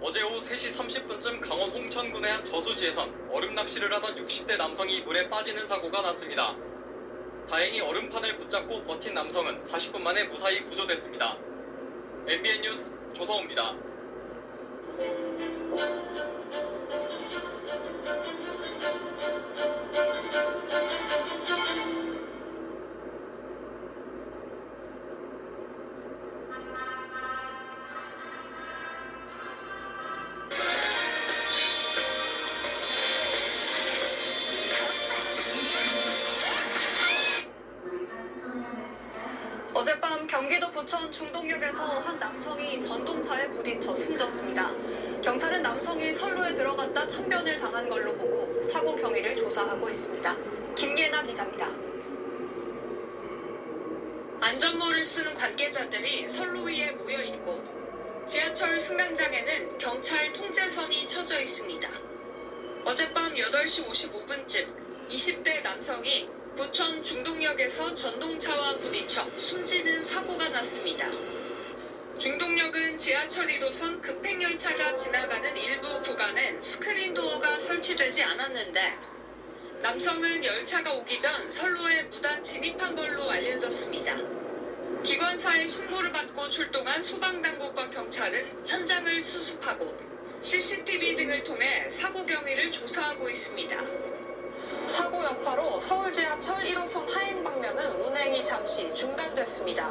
[SPEAKER 13] 어제 오후 3시 30분쯤 강원 홍천군의 한 저수지에선 얼음 낚시를 하던 60대 남성이 물에 빠지는 사고가 났습니다. 다행히 얼음판을 붙잡고 버틴 남성은 40분 만에 무사히 구조됐습니다. MBN 뉴스 조성우입니다.
[SPEAKER 11] 어젯밤 경기도 부천 중동역에서 한 남성이 전동차에 부딪혀 숨졌습니다. 경찰은 남성이 선로에 들어갔다 참변을 당한 걸로 보고 사고 경위를 조사하고 있습니다. 김예나 기자입니다.
[SPEAKER 24] 안전모를 쓰는 관계자들이 선로 위에 모여 있고 지하철 승강장에는 경찰 통제선이 쳐져 있습니다. 어젯밤 8시 55분쯤 20대 남성이 부천 중동역에서 전동차와 부딪혀 숨지는 사고가 났습니다. 중동역은 지하철 1호선 급행열차가 지나가는 일부 구간엔 스크린 도어가 설치되지 않았는데 남성은 열차가 오기 전 선로에 무단 진입한 걸로 알려졌습니다. 기관사의 신고를 받고 출동한 소방당국과 경찰은 현장을 수습하고 CCTV 등을 통해 사고 경위를 조사하고 있습니다.
[SPEAKER 11] 사고 여파로 서울 지하철 1호선 하행 방면은 운행이 잠시 중단됐습니다.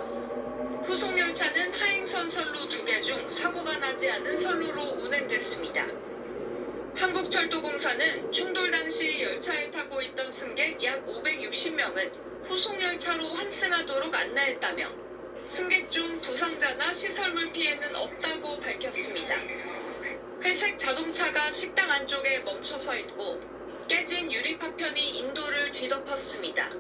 [SPEAKER 24] 후속열차는 하행선 선로 2개 중 사고가 나지 않은 선로로 운행됐습니다. 한국철도공사는 충돌 당시 열차에 타고 있던 승객 약 560명은 후송열차로 환승하도록 안내했다며 승객 중 부상자나 시설물 피해는 없다고 밝혔습니다. 회색 자동차가 식당 안쪽에 멈춰서 있고 깨진 유리 파편이 인도를 뒤덮었습니다.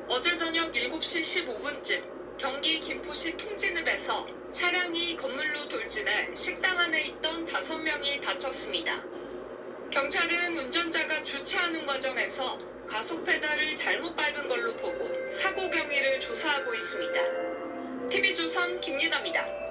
[SPEAKER 24] 어제 저녁 7시 15분쯤 경기 김포시 통진읍에서 차량이 건물로 돌진해 식당 안에 있던 5명이 다쳤습니다. 경찰은 운전자가 주차하는 과정에서 가속 페달을 잘못 밟은 걸로 보고 사고 경위를 조사하고 있습니다. TV조선 김유나입니다.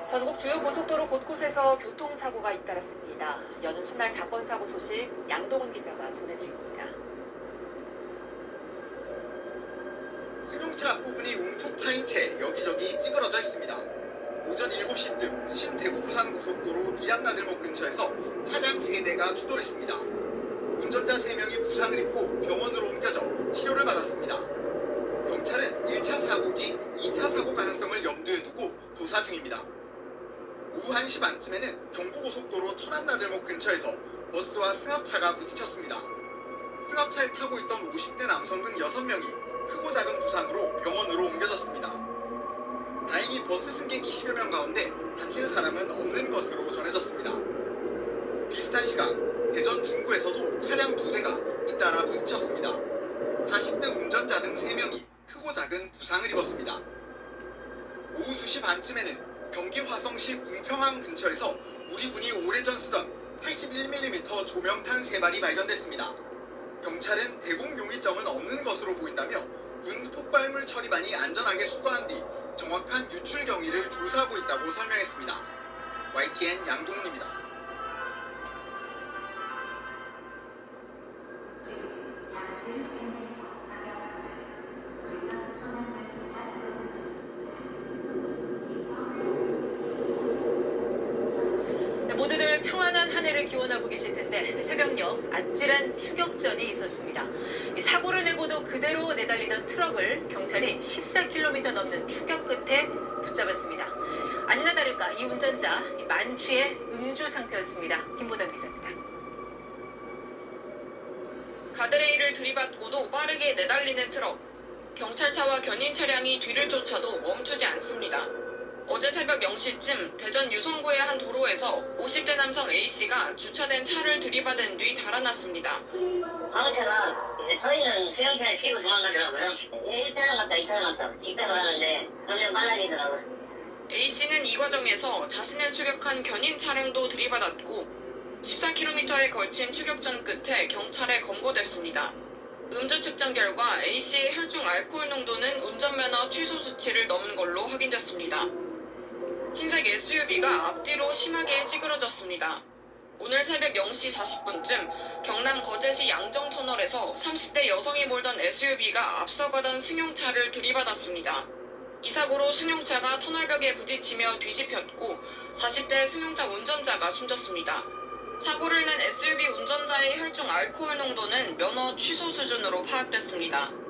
[SPEAKER 2] 전국 주요 고속도로 곳곳에서 교통사고가 잇따랐습니다. 연휴 첫날 사건 사고 소식 양동훈 기자가 전해드립니다.
[SPEAKER 3] 승용차 앞부분이 움푹 파인 채 여기저기 찌그러져 있습니다. 오전 7시쯤 신대구 부산 고속도로 밀양나들목 근처에서 차량 3대가 추돌했습니다. 운전자 3명이 부상을 입고 병원으로 옮겨져 치료를 받았습니다. 경찰은 1차 사고 뒤 2차 사고 가능성을 염두에 두고 조사 중입니다. 오후 1시 반쯤에는 경부고속도로 천안나들목 근처에서 버스와 승합차가 부딪혔습니다. 승합차에 타고 있던 50대 남성 등 6명이 크고 작은 부상으로 병원으로 옮겨졌습니다. 다행히 버스 승객 20여 명 가운데 다치는 사람은 없는 것으로 전해졌습니다. 비슷한 시각 대전 중구에서도 차량 2대가 잇따라 부딪혔습니다. 40대 운전자 등 3명이 크고 작은 부상을 입었습니다. 오후 2시 반쯤에는 경기 화성시 궁평항 근처에서 우리 군이 오래전 쓰던 81mm 조명탄 3발이 발견됐습니다. 경찰은 대공 용의점은 없는 것으로 보인다며 군 폭발물 처리반이 안전하게 수거한 뒤 정확한 유출 경위를 조사하고 있다고 설명했습니다. YTN 양동훈입니다.
[SPEAKER 2] 모두들 평안한 한 해를 기원하고 계실 텐데 새벽녘 아찔한 추격전이 있었습니다. 사고를 내고도 그대로 내달리던 트럭을 경찰이 14km 넘는 추격 끝에 붙잡았습니다. 아니나 다를까 이 운전자 만취의 음주 상태였습니다. 김보담 기자입니다.
[SPEAKER 24] 가드레일을 들이받고도 빠르게 내달리는 트럭. 경찰차와 견인 차량이 뒤를 쫓아도 멈추지 않습니다. 어제 새벽 0시쯤 대전 유성구의 한 도로에서 50대 남성 A씨가 주차된 차를 들이받은 뒤 달아났습니다.
[SPEAKER 16] 자동차가 서 있는 수영차를 치고 도망가더라고요. 1차선 갔다 2차선 갔다 뒷배로 가는데 점점 빨라지더라고요.
[SPEAKER 24] A씨는 이 과정에서 자신을 추격한 견인 차량도 들이받았고 14km에 걸친 추격전 끝에 경찰에 검거됐습니다. 음주 측정 결과 A씨의 혈중 알코올 농도는 운전면허 취소 수치를 넘은 걸로 확인됐습니다. 흰색 SUV가 앞뒤로 심하게 찌그러졌습니다. 오늘 새벽 0시 40분쯤 경남 거제시 양정터널에서 30대 여성이 몰던 SUV가 앞서가던 승용차를 들이받았습니다. 이 사고로 승용차가 터널벽에 부딪히며 뒤집혔고 40대 승용차 운전자가 숨졌습니다. 사고를 낸 SUV 운전자의 혈중 알코올 농도는 면허 취소 수준으로 파악됐습니다.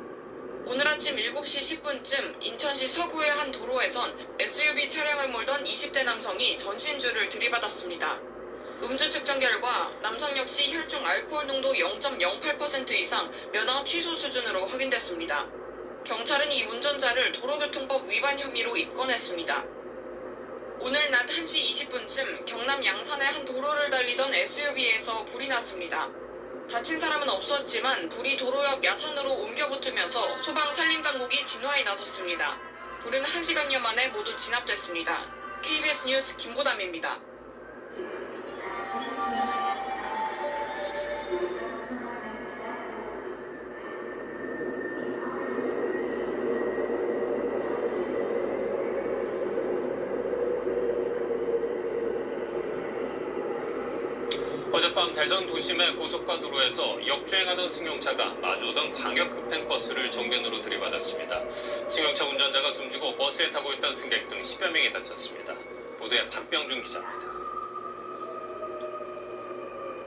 [SPEAKER 24] 오늘 아침 7시 10분쯤 인천시 서구의 한 도로에선 SUV 차량을 몰던 20대 남성이 전신주를 들이받았습니다. 음주 측정 결과 남성 역시 혈중 알코올 농도 0.08% 이상 면허 취소 수준으로 확인됐습니다. 경찰은 이 운전자를 도로교통법 위반 혐의로 입건했습니다. 오늘 낮 1시 20분쯤 경남 양산의 한 도로를 달리던 SUV에서 불이 났습니다. 다친 사람은 없었지만 불이 도로 옆 야산으로 옮겨 붙으면서 소방 산림당국이 진화에 나섰습니다. 불은 1시간여 만에 모두 진압됐습니다. KBS 뉴스 김보담입니다.
[SPEAKER 7] 어젯밤 대전 도심의 고속화도로에서 역주행하던 승용차가 마주오던 광역 급행버스를 정면으로 들이받았습니다. 승용차 운전자가 숨지고 버스에 타고 있던 승객 등 10여 명이 다쳤습니다. 보도에 박병준 기자입니다.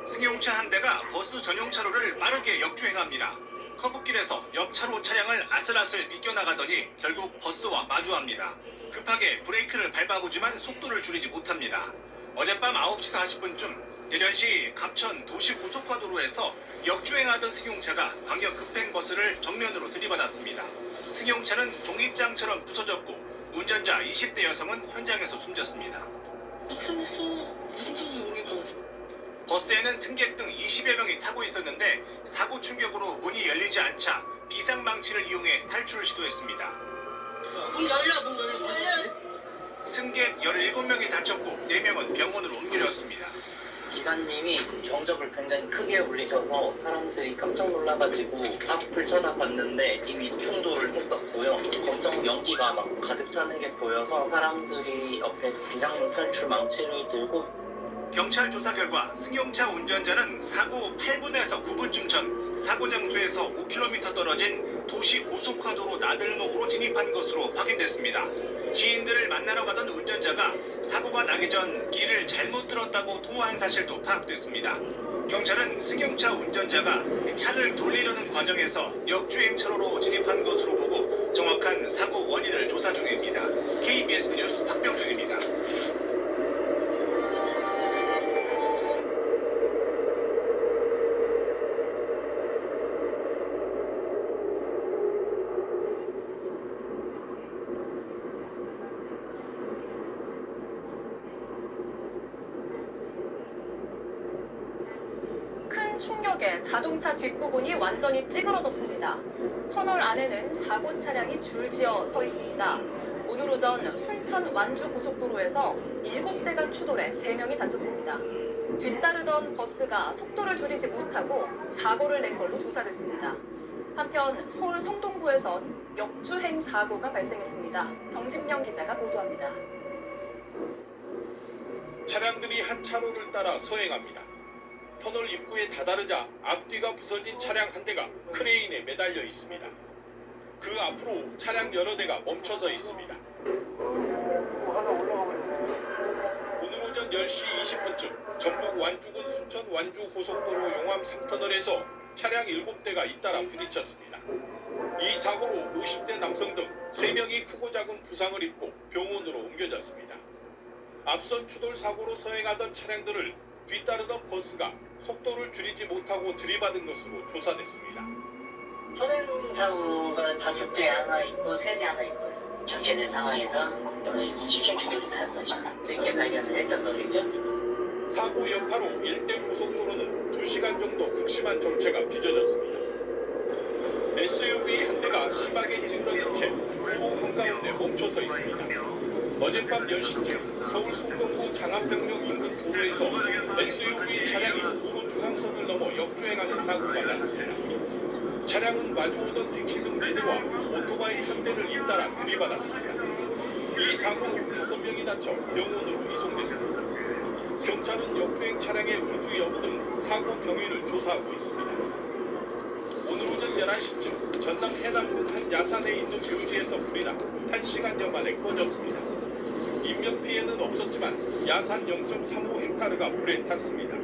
[SPEAKER 5] 승용차 한 대가 버스 전용 차로를 빠르게 역주행합니다. 커브길에서 옆 차로 차량을 아슬아슬 비껴나가더니 결국 버스와 마주합니다. 급하게 브레이크를 밟아보지만 속도를 줄이지 못합니다. 어젯밤 9시 40분쯤 대전시 갑천 도시고속화도로에서 역주행하던 승용차가 광역 급행버스를 정면으로 들이받았습니다. 승용차는 종잇장처럼 부서졌고 운전자 20대 여성은 현장에서 숨졌습니다.
[SPEAKER 4] 무슨 소리인지 모르겠다.
[SPEAKER 5] 버스에는 승객 등 20여 명이 타고 있었는데 사고 충격으로 문이 열리지 않자 비상망치를 이용해 탈출을 시도했습니다. 승객 17명이 다쳤고 4명은 병원으로 옮겨졌습니다.
[SPEAKER 14] 기사님이 경적을 굉장히 크게 울리셔서 사람들이 깜짝 놀라가지고 앞을 쳐다봤는데 이미 충돌을 했었고요. 검정 연기가 막 가득 차는 게 보여서 사람들이 옆에 비상 탈출 망치를 들고
[SPEAKER 5] 경찰 조사 결과 승용차 운전자는 사고 8분에서 9분쯤 전 사고 장소에서 5km 떨어진 도시 고속화도로 나들목으로 진입한 것으로 확인됐습니다. 지인들을 만나러 가던 운전자가 사고가 나기 전 길을 잘못 들었다고 통화한 사실도 파악됐습니다. 경찰은 승용차 운전자가 차를 돌리려는 과정에서 역주행 차로로 진입한 것으로 보고 정확한 사고 원인을 조사 중입니다. KBS 뉴스 박병준입니다.
[SPEAKER 6] 충격에 자동차 뒷부분이 완전히 찌그러졌습니다. 터널 안에는 사고 차량이 줄지어 서 있습니다. 오늘 오전 순천 완주 고속도로에서 7대가 추돌해 3명이 다쳤습니다. 뒤따르던 버스가 속도를 줄이지 못하고 사고를 낸 걸로 조사됐습니다. 한편 서울 성동구에선 역주행 사고가 발생했습니다. 정진명 기자가 보도합니다.
[SPEAKER 19] 차량들이 한 차로를 따라 서행합니다. 터널 입구에 다다르자 앞뒤가 부서진 차량 한 대가 크레인에 매달려 있습니다. 그 앞으로 차량 여러 대가 멈춰서 있습니다. 오늘 오전 10시 20분쯤 전북 완주군 순천 완주 고속도로 용암 3터널에서 차량 7대가 잇따라 부딪혔습니다. 이 사고로 50대 남성 등 3명이 크고 작은 부상을 입고 병원으로 옮겨졌습니다. 앞선 추돌 사고로 서행하던 차량들을 뒤따르던 버스가 속도를 줄이지 못하고 들이받은 것으로 조사됐습니다.
[SPEAKER 15] 선행 사고가 5대 하나 있고 3대 하나 있고 정체된 상황에서 집중적으로 탔었죠. 이렇게 발견을 했던 거겠죠.
[SPEAKER 19] 사고 여파로 일대 고속도로는 2시간 정도 극심한 정체가 빚어졌습니다. SUV 한 대가 심하게 찌그러진 채 도로 한가운데 멈춰서 있습니다. 어젯밤 10시쯤 서울 송동구 장안평역 인근 도로에서 SUV 차량이 도로 중앙선을 넘어 역주행하는 사고가 났습니다. 차량은 마주오던 택시 등 4대와 오토바이 한 대를 잇따라 들이받았습니다. 이 사고로 5명이 다쳐 병원으로 이송됐습니다. 경찰은 역주행 차량의 음주 여부 등 사고 경위를 조사하고 있습니다. 오늘 오전 11시쯤 전남 해남군 한 야산에 있는 묘지에서 불이 나 1시간여 만에 꺼졌습니다. 인명피해는 없었지만 야산 0.35헥타르가 불에 탔습니다.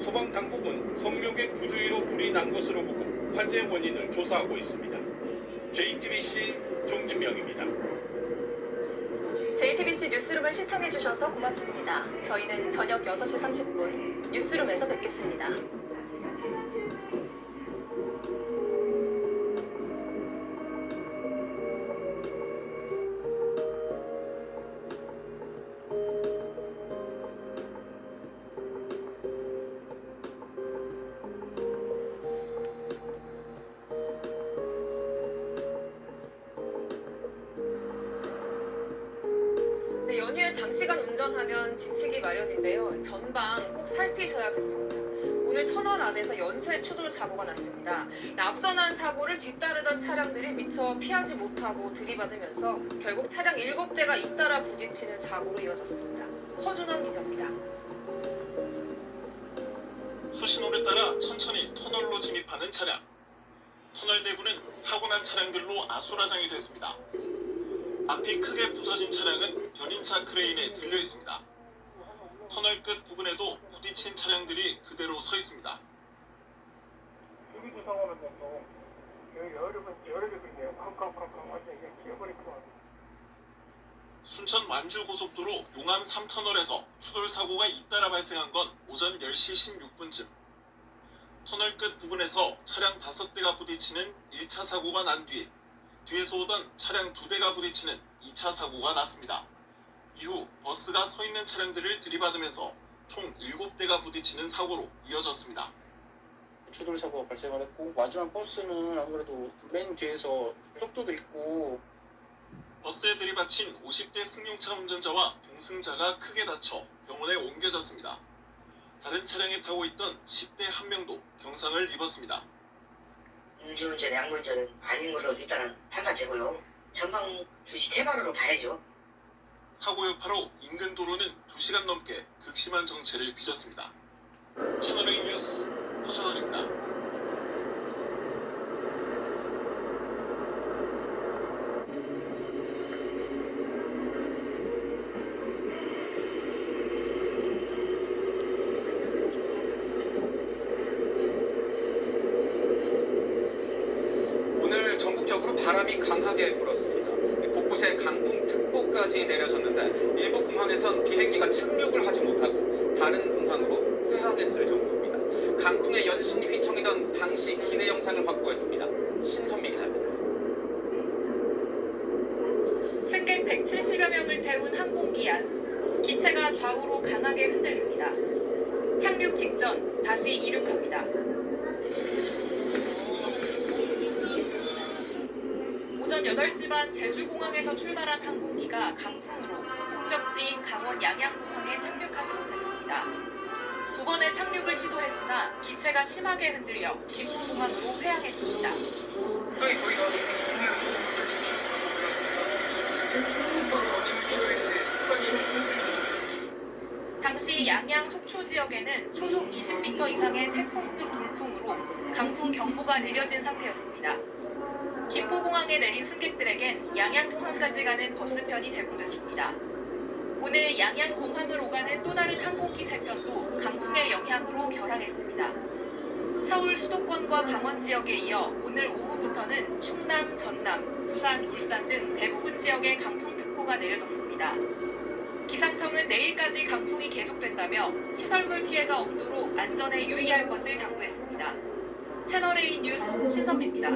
[SPEAKER 19] 소방당국은 성묘계 구주위로 불이 난 것으로 보고 화재 원인을 조사하고 있습니다. JTBC 정진명입니다.
[SPEAKER 6] JTBC 뉴스룸을 시청해주셔서 고맙습니다. 저희는 저녁 6시 30분 뉴스룸에서 뵙겠습니다.
[SPEAKER 11] 연휴에 장시간 운전하면 지치기 마련인데요. 전방 꼭 살피셔야겠습니다. 오늘 터널 안에서 연쇄 추돌 사고가 났습니다. 앞서 난 사고를 뒤따르던 차량들이 미처 피하지 못하고 들이받으면서 결국 차량 7대가 잇따라 부딪히는 사고로 이어졌습니다. 허준원 기자입니다.
[SPEAKER 12] 수신호를 따라 천천히 터널로 진입하는 차량. 터널 내부는 사고 난 차량들로 아수라장이 됐습니다. 앞이 크게 부서진 차량은 견인차 크레인에 들려 있습니다. 터널 끝 부근에도 부딪힌 차량들이 그대로 서 있습니다.
[SPEAKER 8] 여기도 상황을 보고 여기 여러 개 있네요. 캄캄캄캄 완전 이게 기어버릴 것 같아요.
[SPEAKER 12] 순천 완주 고속도로 용암 3터널에서 추돌 사고가 잇따라 발생한 건 오전 10시 16분쯤. 터널 끝 부근에서 차량 5대가 부딪히는 1차 사고가 난 뒤 뒤에서 오던 차량 2대가 부딪히는 2차 사고가 났습니다. 이후 버스가 서 있는 차량들을 들이받으면서 총 7대가 부딪히는 사고로 이어졌습니다.
[SPEAKER 18] 추돌 사고가 발생을 했고 마지막 버스는 아무래도 맨 뒤에서 속도도 있고
[SPEAKER 12] 버스에 들이받친 50대 승용차 운전자와 동승자가 크게 다쳐 병원에 옮겨졌습니다. 다른 차량에 타고 있던 10대 한 명도 경상을 입었습니다.
[SPEAKER 15] 음주운전, 양물운전은 아닌 걸로 일단은 판단되고요. 전방 주시 태반으로 봐야죠.
[SPEAKER 12] 사고 여파로 인근 도로는 2시간 넘게 극심한 정체를 빚었습니다. 채널A 뉴스 허선원입니다.
[SPEAKER 20] 오늘 전국적으로 바람이 강하게 불었습니다. 곳곳에 강풍특보까지 내려졌는데 일부 공항에선 비행기가 착륙을 하지 못하고 다른 공항으로 회항했을 정도입니다. 강풍의 연신 휘청이던 당시 기내 영상을 확보했습니다. 신선미 기자입니다.
[SPEAKER 21] 승객 170여 명을 태운 항공기 안 기체가 좌우로 강하게 흔들립니다. 착륙 직전 다시 이륙합니다. 오전 8시 반 제주공항에서 출발한 항공기가 강풍으로 목적지인 강원 양양공항에 착륙하지 못했습니다. 두 번의 착륙을 시도했으나 기체가 심하게 흔들려 김포공항으로 회항했습니다. 당시 양양 속초 지역에는 초속 20m 이상의 태풍급 돌풍으로 강풍 경보가 내려진 상태였습니다. 김포공항에 내린 승객들에겐 양양공항까지 가는 버스편이 제공됐습니다. 오늘 양양공항을 오가는 또 다른 항공기 3편도 강풍의 영향으로 결항했습니다. 서울 수도권과 강원 지역에 이어 오늘 오후부터는 충남, 전남, 부산, 울산 등 대부분 지역에 강풍특보가 내려졌습니다. 기상청은 내일까지 강풍이 계속된다며 시설물 피해가 없도록 안전에 유의할 것을 당부했습니다. 채널A 뉴스 신선미입니다.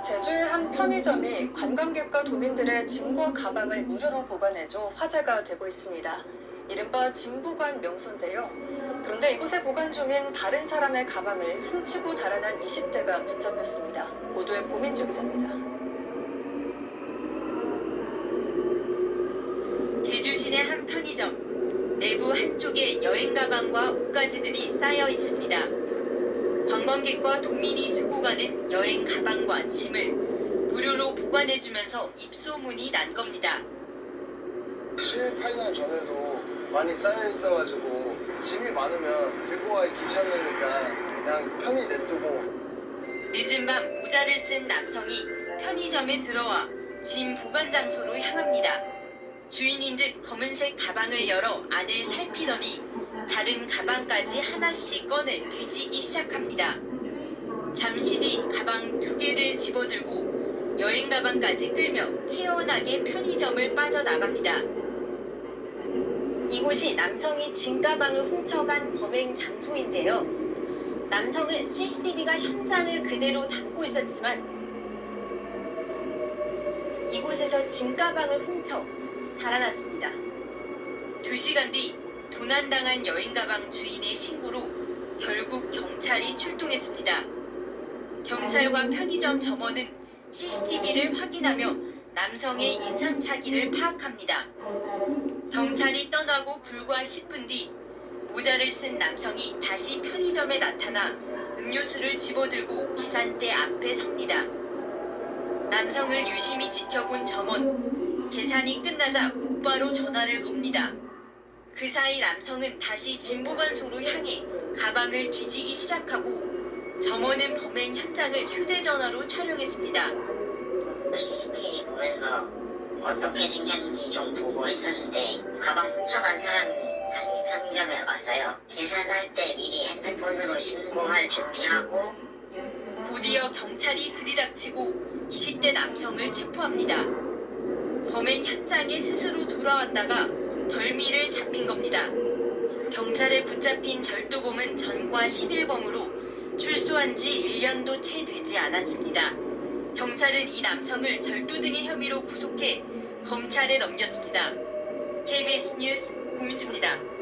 [SPEAKER 22] 제주의 한 편의점이 관광객과 도민들의 짐과 가방을 무료로 보관해줘 화제가 되고 있습니다. 이른바 짐보관 명소인데요. 그런데 이곳에 보관 중인 다른 사람의 가방을 훔치고 달아난 20대가 붙잡혔습니다. 보도에 고민주 기자입니다.
[SPEAKER 25] 제주 시내 한 편의점. 내부 한쪽에 여행 가방과 옷가지들이 쌓여 있습니다. 관광객과 도민이 두고 가는 여행 가방과 짐을 무료로 보관해주면서 입소문이 난 겁니다.
[SPEAKER 26] 7, 8년 전에도 많이 쌓여 있어가지고 짐이 많으면 들고 가기 귀찮으니까 그냥 편히 냅두고.
[SPEAKER 25] 늦은 밤 모자를 쓴 남성이 편의점에 들어와 짐 보관 장소로 향합니다. 주인인 듯 검은색 가방을 열어 안을 살피더니 다른 가방까지 하나씩 꺼내 뒤지기 시작합니다. 잠시 뒤 가방 2개를 집어들고 여행 가방까지 끌며 태연하게 편의점을 빠져나갑니다. 이곳이 남성이 짐 가방을 훔쳐간 범행 장소인데요. 남성은 CCTV가 현장을 그대로 담고 있었지만 이곳에서 짐 가방을 훔쳐 달아났습니다. 2시간 뒤 도난당한 여행 가방 주인의 신고로 결국 경찰이 출동했습니다. 경찰과 편의점 점원은 CCTV를 확인하며 남성의 인상착의를 파악합니다. 경찰이 떠나고 불과 10분 뒤 모자를 쓴 남성이 다시 편의점에 나타나 음료수를 집어들고 계산대 앞에 섭니다. 남성을 유심히 지켜본 점원. 계산이 끝나자 곧바로 전화를 겁니다. 그 사이 남성은 다시 진보관소로 향해 가방을 뒤지기 시작하고 점원은 범행 현장을 휴대전화로 촬영했습니다.
[SPEAKER 16] CCTV 보면서 어떻게 생겼는지 좀 보고 했었는데 가방 훔쳐간 사람이 다시 편의점에 왔어요. 계산할 때 미리 핸드폰으로 신고할 준비하고
[SPEAKER 25] 곧이어 경찰이 들이닥치고 20대 남성을 체포합니다. 범행 현장에 스스로 돌아왔다가 덜미를 잡힌 겁니다. 경찰에 붙잡힌 절도범은 전과 11범으로 출소한 지 1년도 채 되지 않았습니다. 경찰은 이 남성을 절도 등의 혐의로 구속해 검찰에 넘겼습니다. KBS 뉴스 고민주입니다.